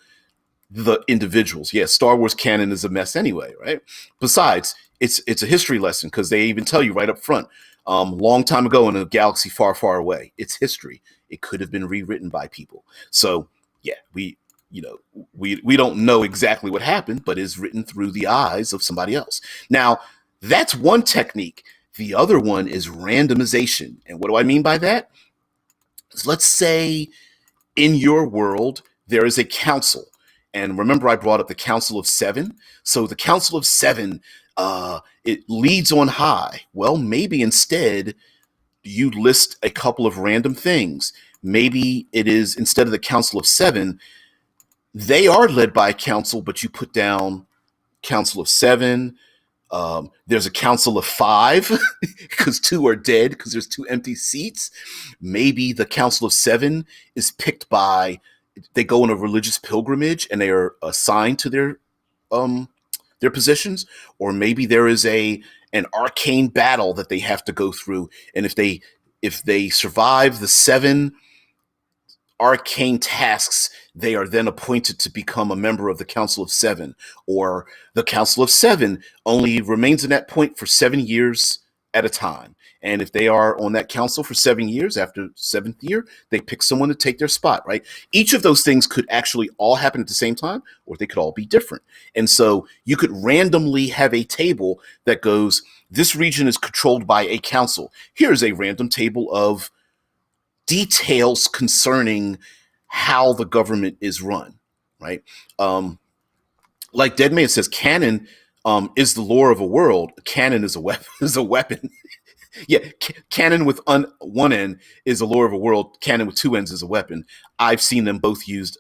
the individuals. Yeah, Star Wars canon is a mess anyway, right? Besides, it's a history lesson because they even tell you right up front, long time ago in a galaxy far, far away. It's history. It could have been rewritten by people. So yeah, we don't know exactly what happened, but it's written through the eyes of somebody else. Now, that's one technique. The other one is randomization. And what do I mean by that? Let's say in your world, there is a council. And remember, I brought up the Council of Seven. So the Council of Seven, it leads on high. Well, maybe instead you list a couple of random things. Maybe it is instead of the Council of Seven, they are led by a council, but you put down Council of Seven. There's a council of five because two are dead because there's two empty seats. Maybe the council of seven is picked by, they go on a religious pilgrimage and they are assigned to their positions, or maybe there is an arcane battle that they have to go through, and if they survive the seven arcane tasks, they are then appointed to become a member of the Council of Seven, or the Council of Seven only remains in that point for 7 years at a time. And if they are on that council for 7 years, after seventh year, they pick someone to take their spot, right? Each of those things could actually all happen at the same time, or they could all be different. And so you could randomly have a table that goes, this region is controlled by a council. Here's a random table of details concerning how the government is run, right? Like Deadman says, canon is the lore of a world. Canon is a weapon. Is a weapon. Yeah, canon with one end is the lore of a world. Canon with two ends is a weapon. I've seen them both used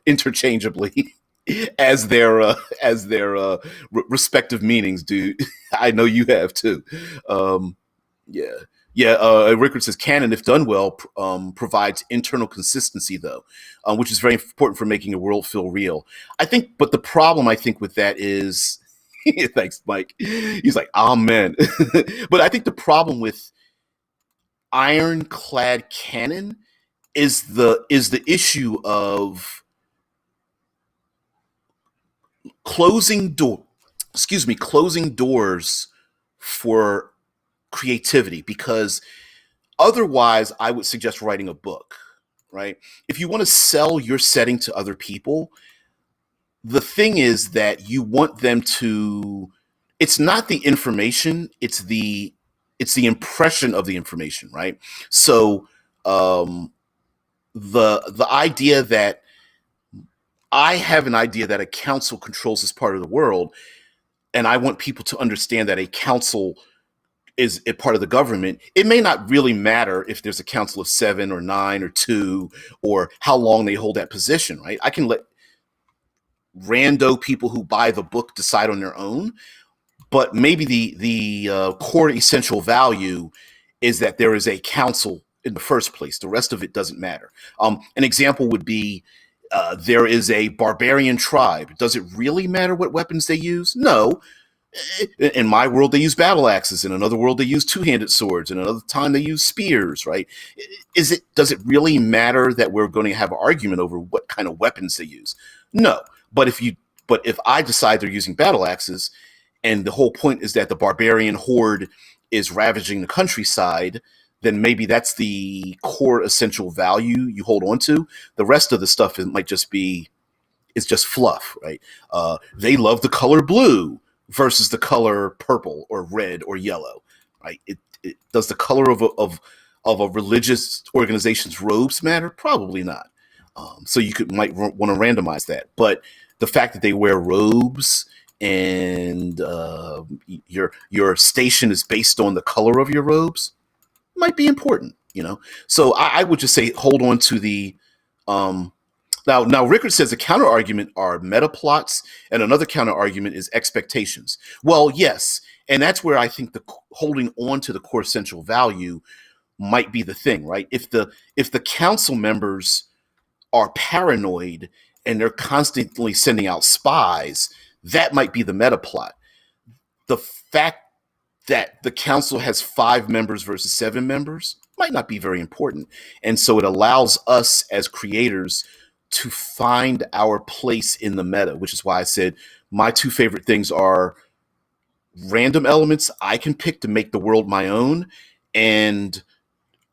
interchangeably as their respective meanings, dude. I know you have too. Yeah. Yeah, Rickard says canon, if done well, provides internal consistency, though, which is very important for making a world feel real. I think, but the problem I think with that is, thanks, Mike. He's like, amen. But I think the problem with ironclad canon is the issue of closing door. Excuse me, closing doors for creativity, because otherwise, I would suggest writing a book, right? If you want to sell your setting to other people, the thing is that you want them to, it's not the information, it's the impression of the information, right? So the idea that I have an idea that a council controls this part of the world, and I want people to understand that a council is a part of the government. It may not really matter if there's a council of seven or nine or two, or how long they hold that position, right? I can let rando people who buy the book decide on their own, but maybe the core essential value is that there is a council in the first place. The rest of it doesn't matter. An example would be, there is a barbarian tribe. Does it really matter what weapons they use? No. In my world, they use battle axes. In another world, they use two-handed swords. In another time, they use spears. Right? Does it really matter that we're going to have an argument over what kind of weapons they use? No. But if I decide they're using battle axes, and the whole point is that the barbarian horde is ravaging the countryside, then maybe that's the core essential value you hold on to. The rest of the stuff might just be, it's just fluff, right? They love the color blue versus the color purple or red or yellow, right? Does the color of a religious organization's robes matter? Probably not. So you might want to randomize that, but the fact that they wear robes and your station is based on the color of your robes might be important, you know. So I would just say hold on to the now, Rickard says a counter argument are meta plots, and another counter argument is expectations. Well, yes, and that's where I think the holding on to the core essential value might be the thing, right? If the council members are paranoid and they're constantly sending out spies, that might be the meta plot. The fact that the council has 5 members versus 7 members might not be very important, and so it allows us as creators to find our place in the meta, which is why I said my two favorite things are random elements I can pick to make the world my own, and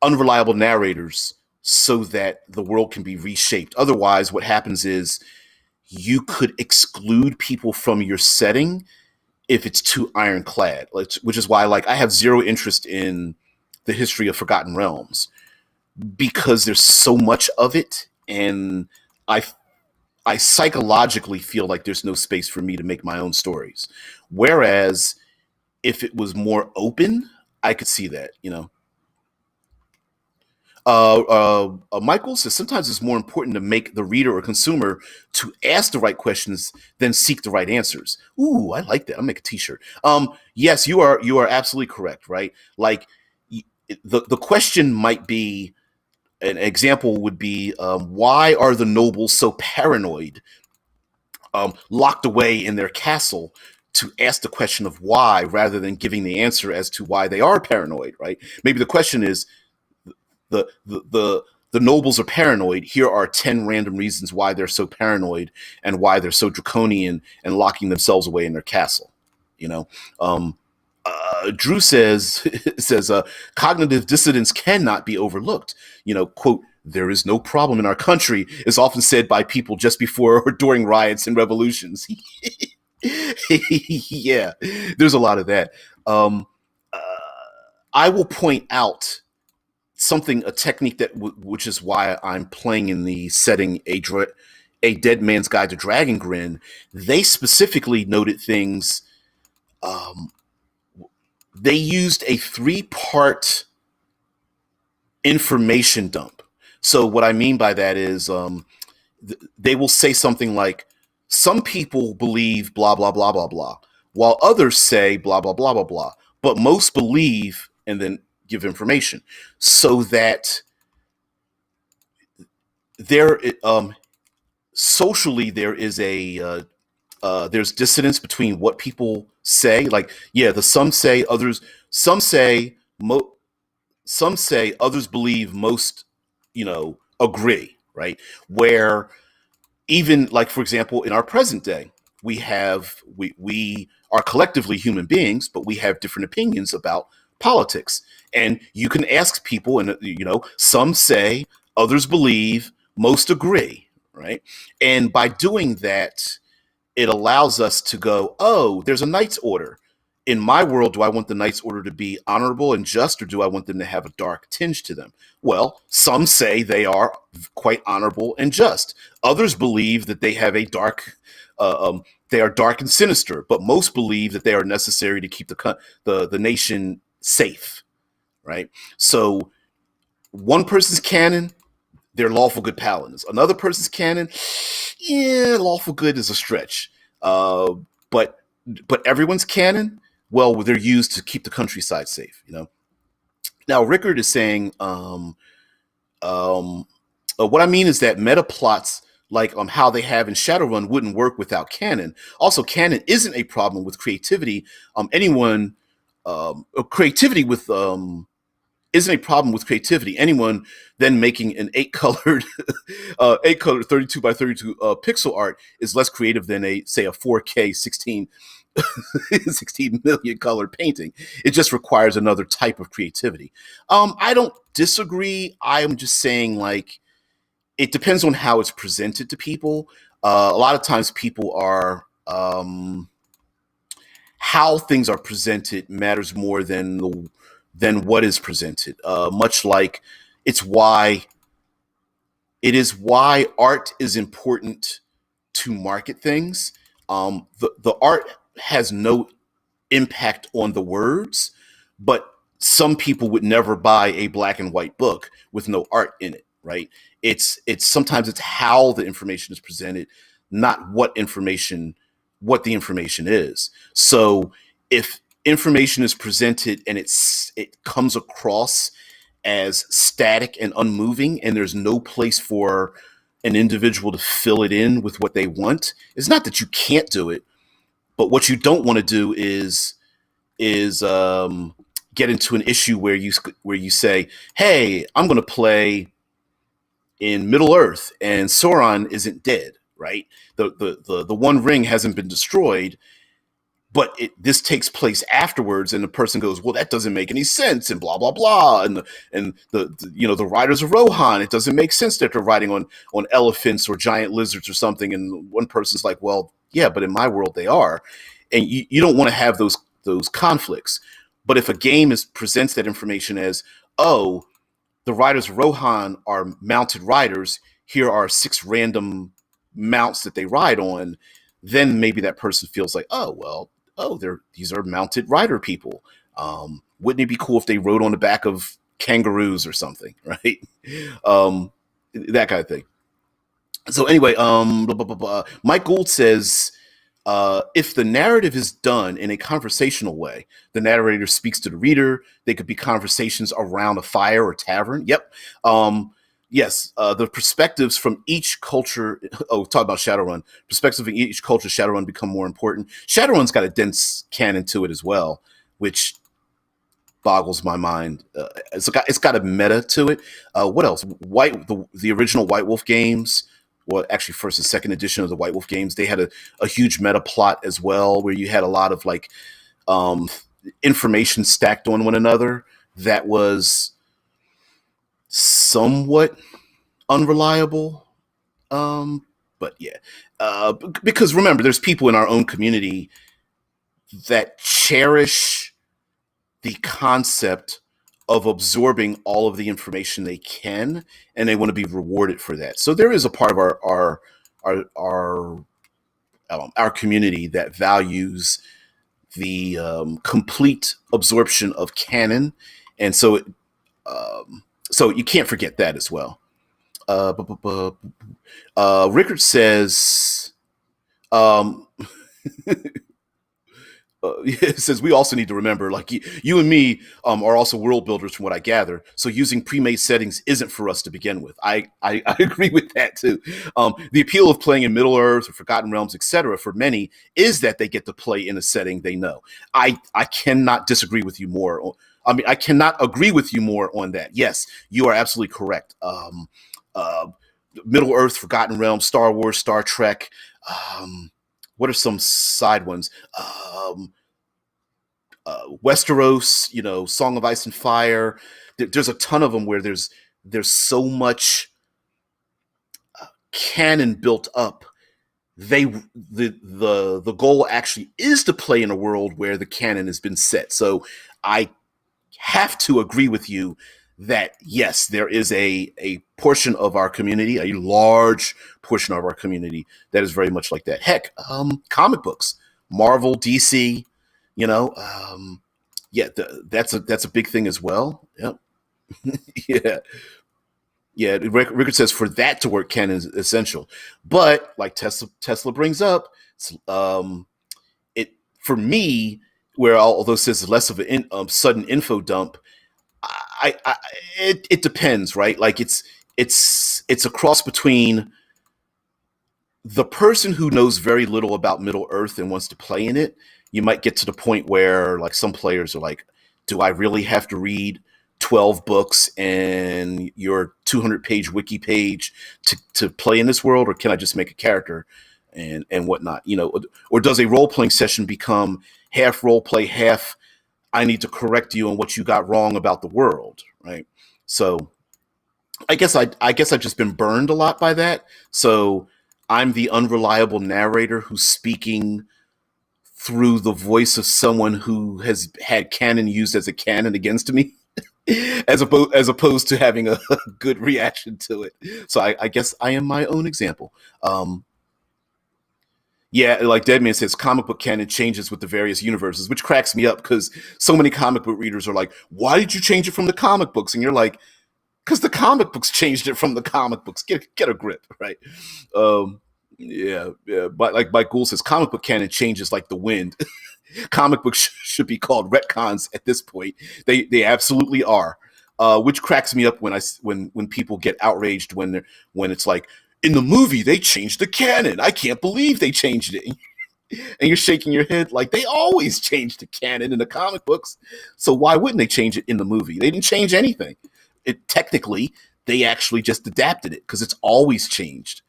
unreliable narrators so that the world can be reshaped. Otherwise, what happens is you could exclude people from your setting if it's too ironclad, which is why I have zero interest in the history of Forgotten Realms because there's so much of it, and I I psychologically feel like there's no space for me to make my own stories. Whereas if it was more open, I could see that, you know. Michael says sometimes it's more important to make the reader or consumer to ask the right questions than seek the right answers. Ooh, I like that. I'll make a T-shirt. Yes, you are absolutely correct. Right, like the question might be an example would be why are the nobles so paranoid, locked away in their castle? To ask the question of why rather than giving the answer as to why they are paranoid. Right? Maybe the question is the nobles are paranoid. Here are 10 random reasons why they're so paranoid and why they're so draconian and locking themselves away in their castle. You know, Drew says says cognitive dissonance cannot be overlooked. You know, quote, there is no problem in our country is often said by people just before or during riots and revolutions. Yeah, there's a lot of that. Uh, I will point out a technique which is why I'm playing in the setting a Dead Man's Guide to Dragon Grin. They specifically noted things. Um, they used a 3-part information dump. So what I mean by that is they will say something like, "Some people believe blah blah blah blah blah," while others say blah blah blah blah blah. But most believe, and then give information so that there socially there is a there's dissonance between what people say. Like, yeah, the some say, others some say mo- some say, others believe, most agree, right? Where even, like, for example, in our present day, we are collectively human beings, but we have different opinions about politics. And you can ask people, and some say, others believe, most agree, right? And by doing that, it allows us to go, oh, there's a knight's order. In my world, do I want the knight's order to be honorable and just, or do I want them to have a dark tinge to them? Well, some say they are quite honorable and just. Others believe that they have a they are dark and sinister. But most believe that they are necessary to keep the nation safe, right? So one person's canon, they're lawful good paladins. Another person's canon, yeah, lawful good is a stretch. Uh, but everyone's canon, well, they're used to keep the countryside safe. Now Rickard is saying, um, what I mean is that meta plots like how they have in Shadowrun wouldn't work without canon. Also, canon isn't a problem with creativity. Anyone creativity with isn't a problem with creativity. Anyone then making an 8-colored 32 by 32 pixel art is less creative than a 4K 16 million color painting. It just requires another type of creativity. I don't disagree. I'm just saying, like, it depends on how it's presented to people. A lot of times people are how things are presented matters more than what is presented. Much like it's why it is why art is important to market things. The art has no impact on the words, but some people would never buy a black and white book with no art in it, right? It's sometimes it's how the information is presented, not what the information is. So if information is presented and it comes across as static and unmoving, and there's no place for an individual to fill it in with what they want, it's not that you can't do it, but what you don't want to do is get into an issue where you say, "Hey, I'm going to play in Middle Earth, and Sauron isn't dead, right? The One Ring hasn't been destroyed, but this takes place afterwards, and the person goes, well, that doesn't make any sense, and blah blah blah, and the riders of Rohan, it doesn't make sense that they're riding on elephants or giant lizards or something, and one person's like, well, yeah, but in my world they are, and you don't want to have those conflicts. But if a game presents that information as, oh, the riders of Rohan are mounted riders, here are 6 random mounts that they ride on, then maybe that person feels like, oh, well, oh, these are mounted rider people. Wouldn't it be cool if they rode on the back of kangaroos or something, right? That kind of thing. So anyway, blah, blah, blah, blah. Mike Gould says, if the narrative is done in a conversational way, the narrator speaks to the reader. They could be conversations around a fire or tavern. Yep. Yes, the perspectives from each culture. Oh, talk about Shadowrun. Perspectives of each culture, Shadowrun become more important. Shadowrun's got a dense canon to it as well, which boggles my mind. It's got a meta to it. What else? The original White Wolf games. Well, actually, first and second edition of the White Wolf games, they had a huge meta plot as well, where you had a lot of like information stacked on one another that was somewhat unreliable. But yeah, because remember, there's people in our own community that cherish the concept of absorbing all of the information they can, and they want to be rewarded for that. So there is a part of our community that values the complete absorption of canon, and so so you can't forget that as well. Rickard says, um, it says we also need to remember, like you and me are also world builders, from what I gather. So using pre-made settings isn't for us to begin with. I agree with that too. The appeal of playing in Middle Earth or Forgotten Realms, etc., for many is that they get to play in a setting they know. I cannot disagree with you more. I mean, I cannot agree with you more on that. Yes, you are absolutely correct. Middle Earth, Forgotten Realms, Star Wars, Star Trek. What are some side ones? Westeros, Song of Ice and Fire. There's a ton of them where there's so much canon built up. The goal actually is to play in a world where the canon has been set. So I have to agree with you that yes, there is a portion of our community, a large portion of our community that is very much like that. Heck, comic books, Marvel, DC, yeah, that's a big thing as well. Yep. Yeah. Yeah, Rickard says for that to work, canon is essential. But like Tesla brings up, it for me, where although it says less of a sudden info dump, it depends, right? Like it's a cross between the person who knows very little about Middle Earth and wants to play in it. You might get to the point where like some players are like, do I really have to read 12 books and your 200-page wiki page to play in this world, or can I just make a character and whatnot? Or does a role-playing session become half role play, half I need to correct you on what you got wrong about the world, right? So I guess I've just been burned a lot by that. So I'm the unreliable narrator who's speaking through the voice of someone who has had canon used as a canon against me, as opposed to having a good reaction to it. So I guess I am my own example. Yeah, like Deadman says, comic book canon changes with the various universes, which cracks me up because so many comic book readers are like, why did you change it from the comic books? And you're like, because the comic books changed it from the comic books. Get a grip, right? Yeah. But like Mike Gould says, comic book canon changes like the wind. Comic books should be called retcons at this point. They absolutely are. Which cracks me up when people get outraged when it's like, in the movie they changed the canon. I can't believe they changed it. And you're shaking your head like they always change the canon in the comic books. So why wouldn't they change it in the movie? They didn't change anything. Technically, they actually just adapted it because it's always changed.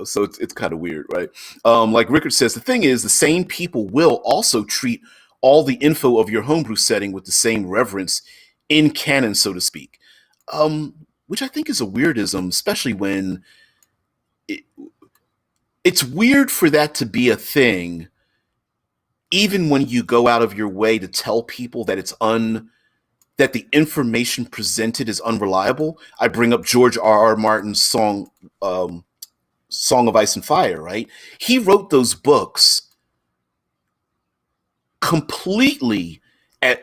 So it's kind of weird, right? Like Rickard says, the thing is, the same people will also treat all the info of your homebrew setting with the same reverence in canon, so to speak. Which I think is a weirdism, especially when it, it's weird for that to be a thing, even when you go out of your way to tell people that that the information presented is unreliable. I bring up George R. R. Martin's Song of Ice and Fire, right? He wrote those books completely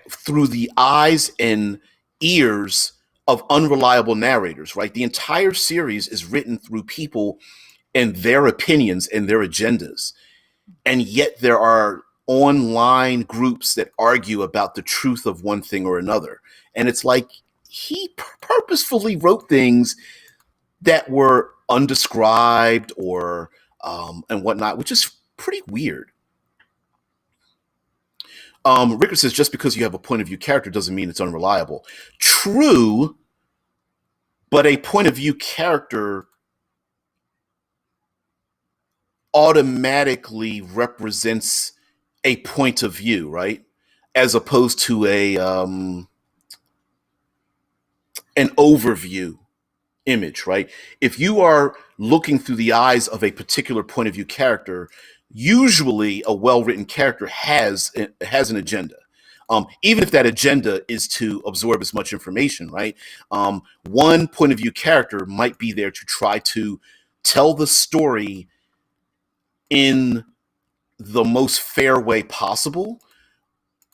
through the eyes and ears of unreliable narrators, right? The entire series is written through people and their opinions and their agendas. And yet there are online groups that argue about the truth of one thing or another. And it's like he purposefully wrote things that were undescribed or and whatnot, which is pretty weird. Rickard says just because you have a point of view character doesn't mean it's unreliable. True, but a point of view character automatically represents a point of view, right? As opposed to an overview image, right? If you are looking through the eyes of a particular point of view character, usually a well-written character has an agenda. Even if that agenda is to absorb as much information, right? One point of view character might be there to try to tell the story in the most fair way possible.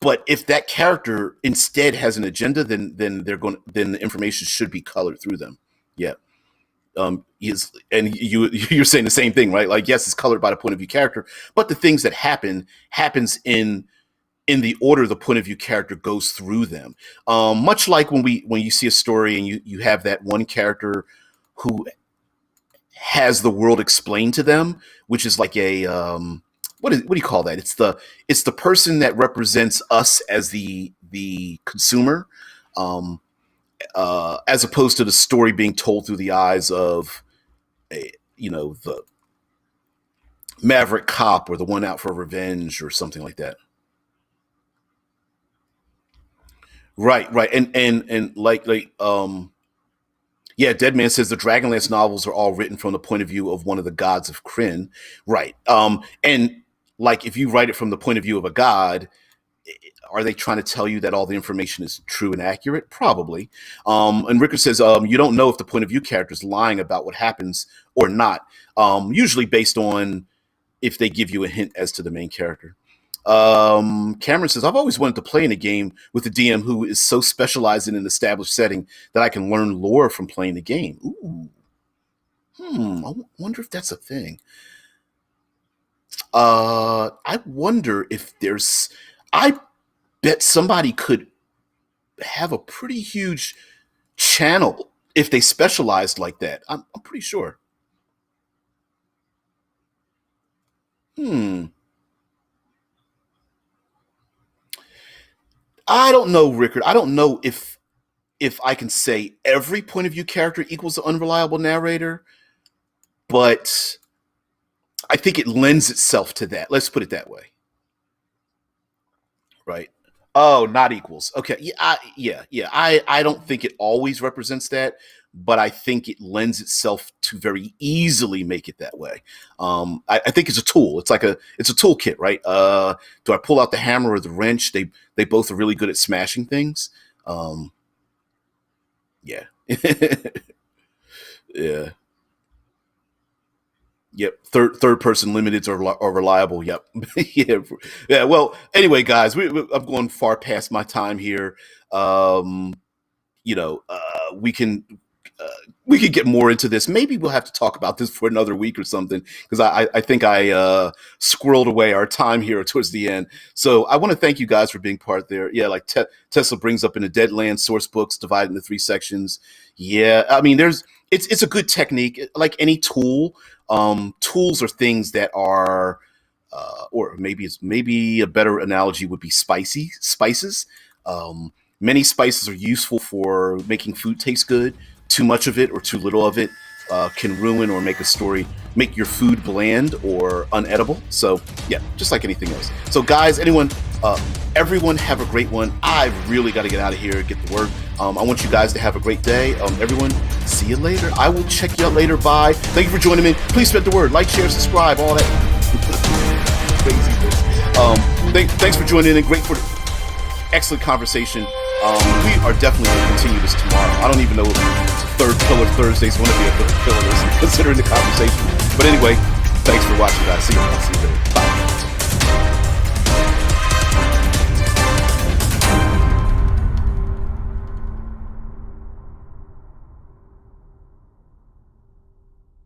But if that character instead has an agenda, then the information should be colored through them. Yeah. You're saying the same thing, right? Like, yes, it's colored by the point of view character, but the things that happens in the order the point of view character goes through them. Much like when you see a story and you have that one character who has the world explained to them, which is like a what do you call that? It's the person that represents us as the consumer, as opposed to the story being told through the eyes of the maverick cop or the one out for revenge or something like that. Right, and yeah, Deadman says the Dragonlance novels are all written from the point of view of one of the gods of Kryn. Right. And like if you write it from the point of view of a god, are they trying to tell you that all the information is true and accurate? Probably. And Rickard says you don't know if the point of view character is lying about what happens or not. Usually based on if they give you a hint as to the main character. Cameron says, I've always wanted to play in a game with a DM who is so specialized in an established setting that I can learn lore from playing the game. Ooh. I wonder if that's a thing. I wonder if I bet somebody could have a pretty huge channel if they specialized like that. I'm pretty sure. I don't know, Rickard. I don't know if I can say every point of view character equals an unreliable narrator, but I think it lends itself to that. Let's put it that way. Right. Oh, not equals. Okay. Yeah. I don't think it always represents that, but I think it lends itself to very easily make it that way. I think it's a tool. It's a toolkit, right? Do I pull out the hammer or the wrench? They both are really good at smashing things. Yeah. Yeah. Yep. Third person limiteds are reliable. Yep. Yeah. Yeah. Well, anyway, guys, I'm going far past my time here. Um, we can uh, we could get more into this. Maybe we'll have to talk about this for another week or something because I think I squirreled away our time here towards the end. So I want to thank you guys for being part there. Yeah, like Tesla brings up in the Deadland source books divided into three sections. Yeah, I mean it's a good technique. Like any tool, tools are things that are or maybe a better analogy would be spices. Many spices are useful for making food taste good. Too much of it or too little of it can ruin or make your food bland or unedible. So yeah, just like anything else. So guys, everyone have a great one. I've really got to get out of here, get to work. I want you guys to have a great day. Everyone, see you later. I will check you out later. Bye. Thank you for joining me. Please spread the word. Like, share, subscribe, all that crazy things. Thanks for joining in. Great for the excellent conversation. We are definitely going to continue this tomorrow. I don't even know if Third Pillar Thursday is going to be a pillar list considering the conversation. But anyway, thanks for watching, guys. See you later. Bye.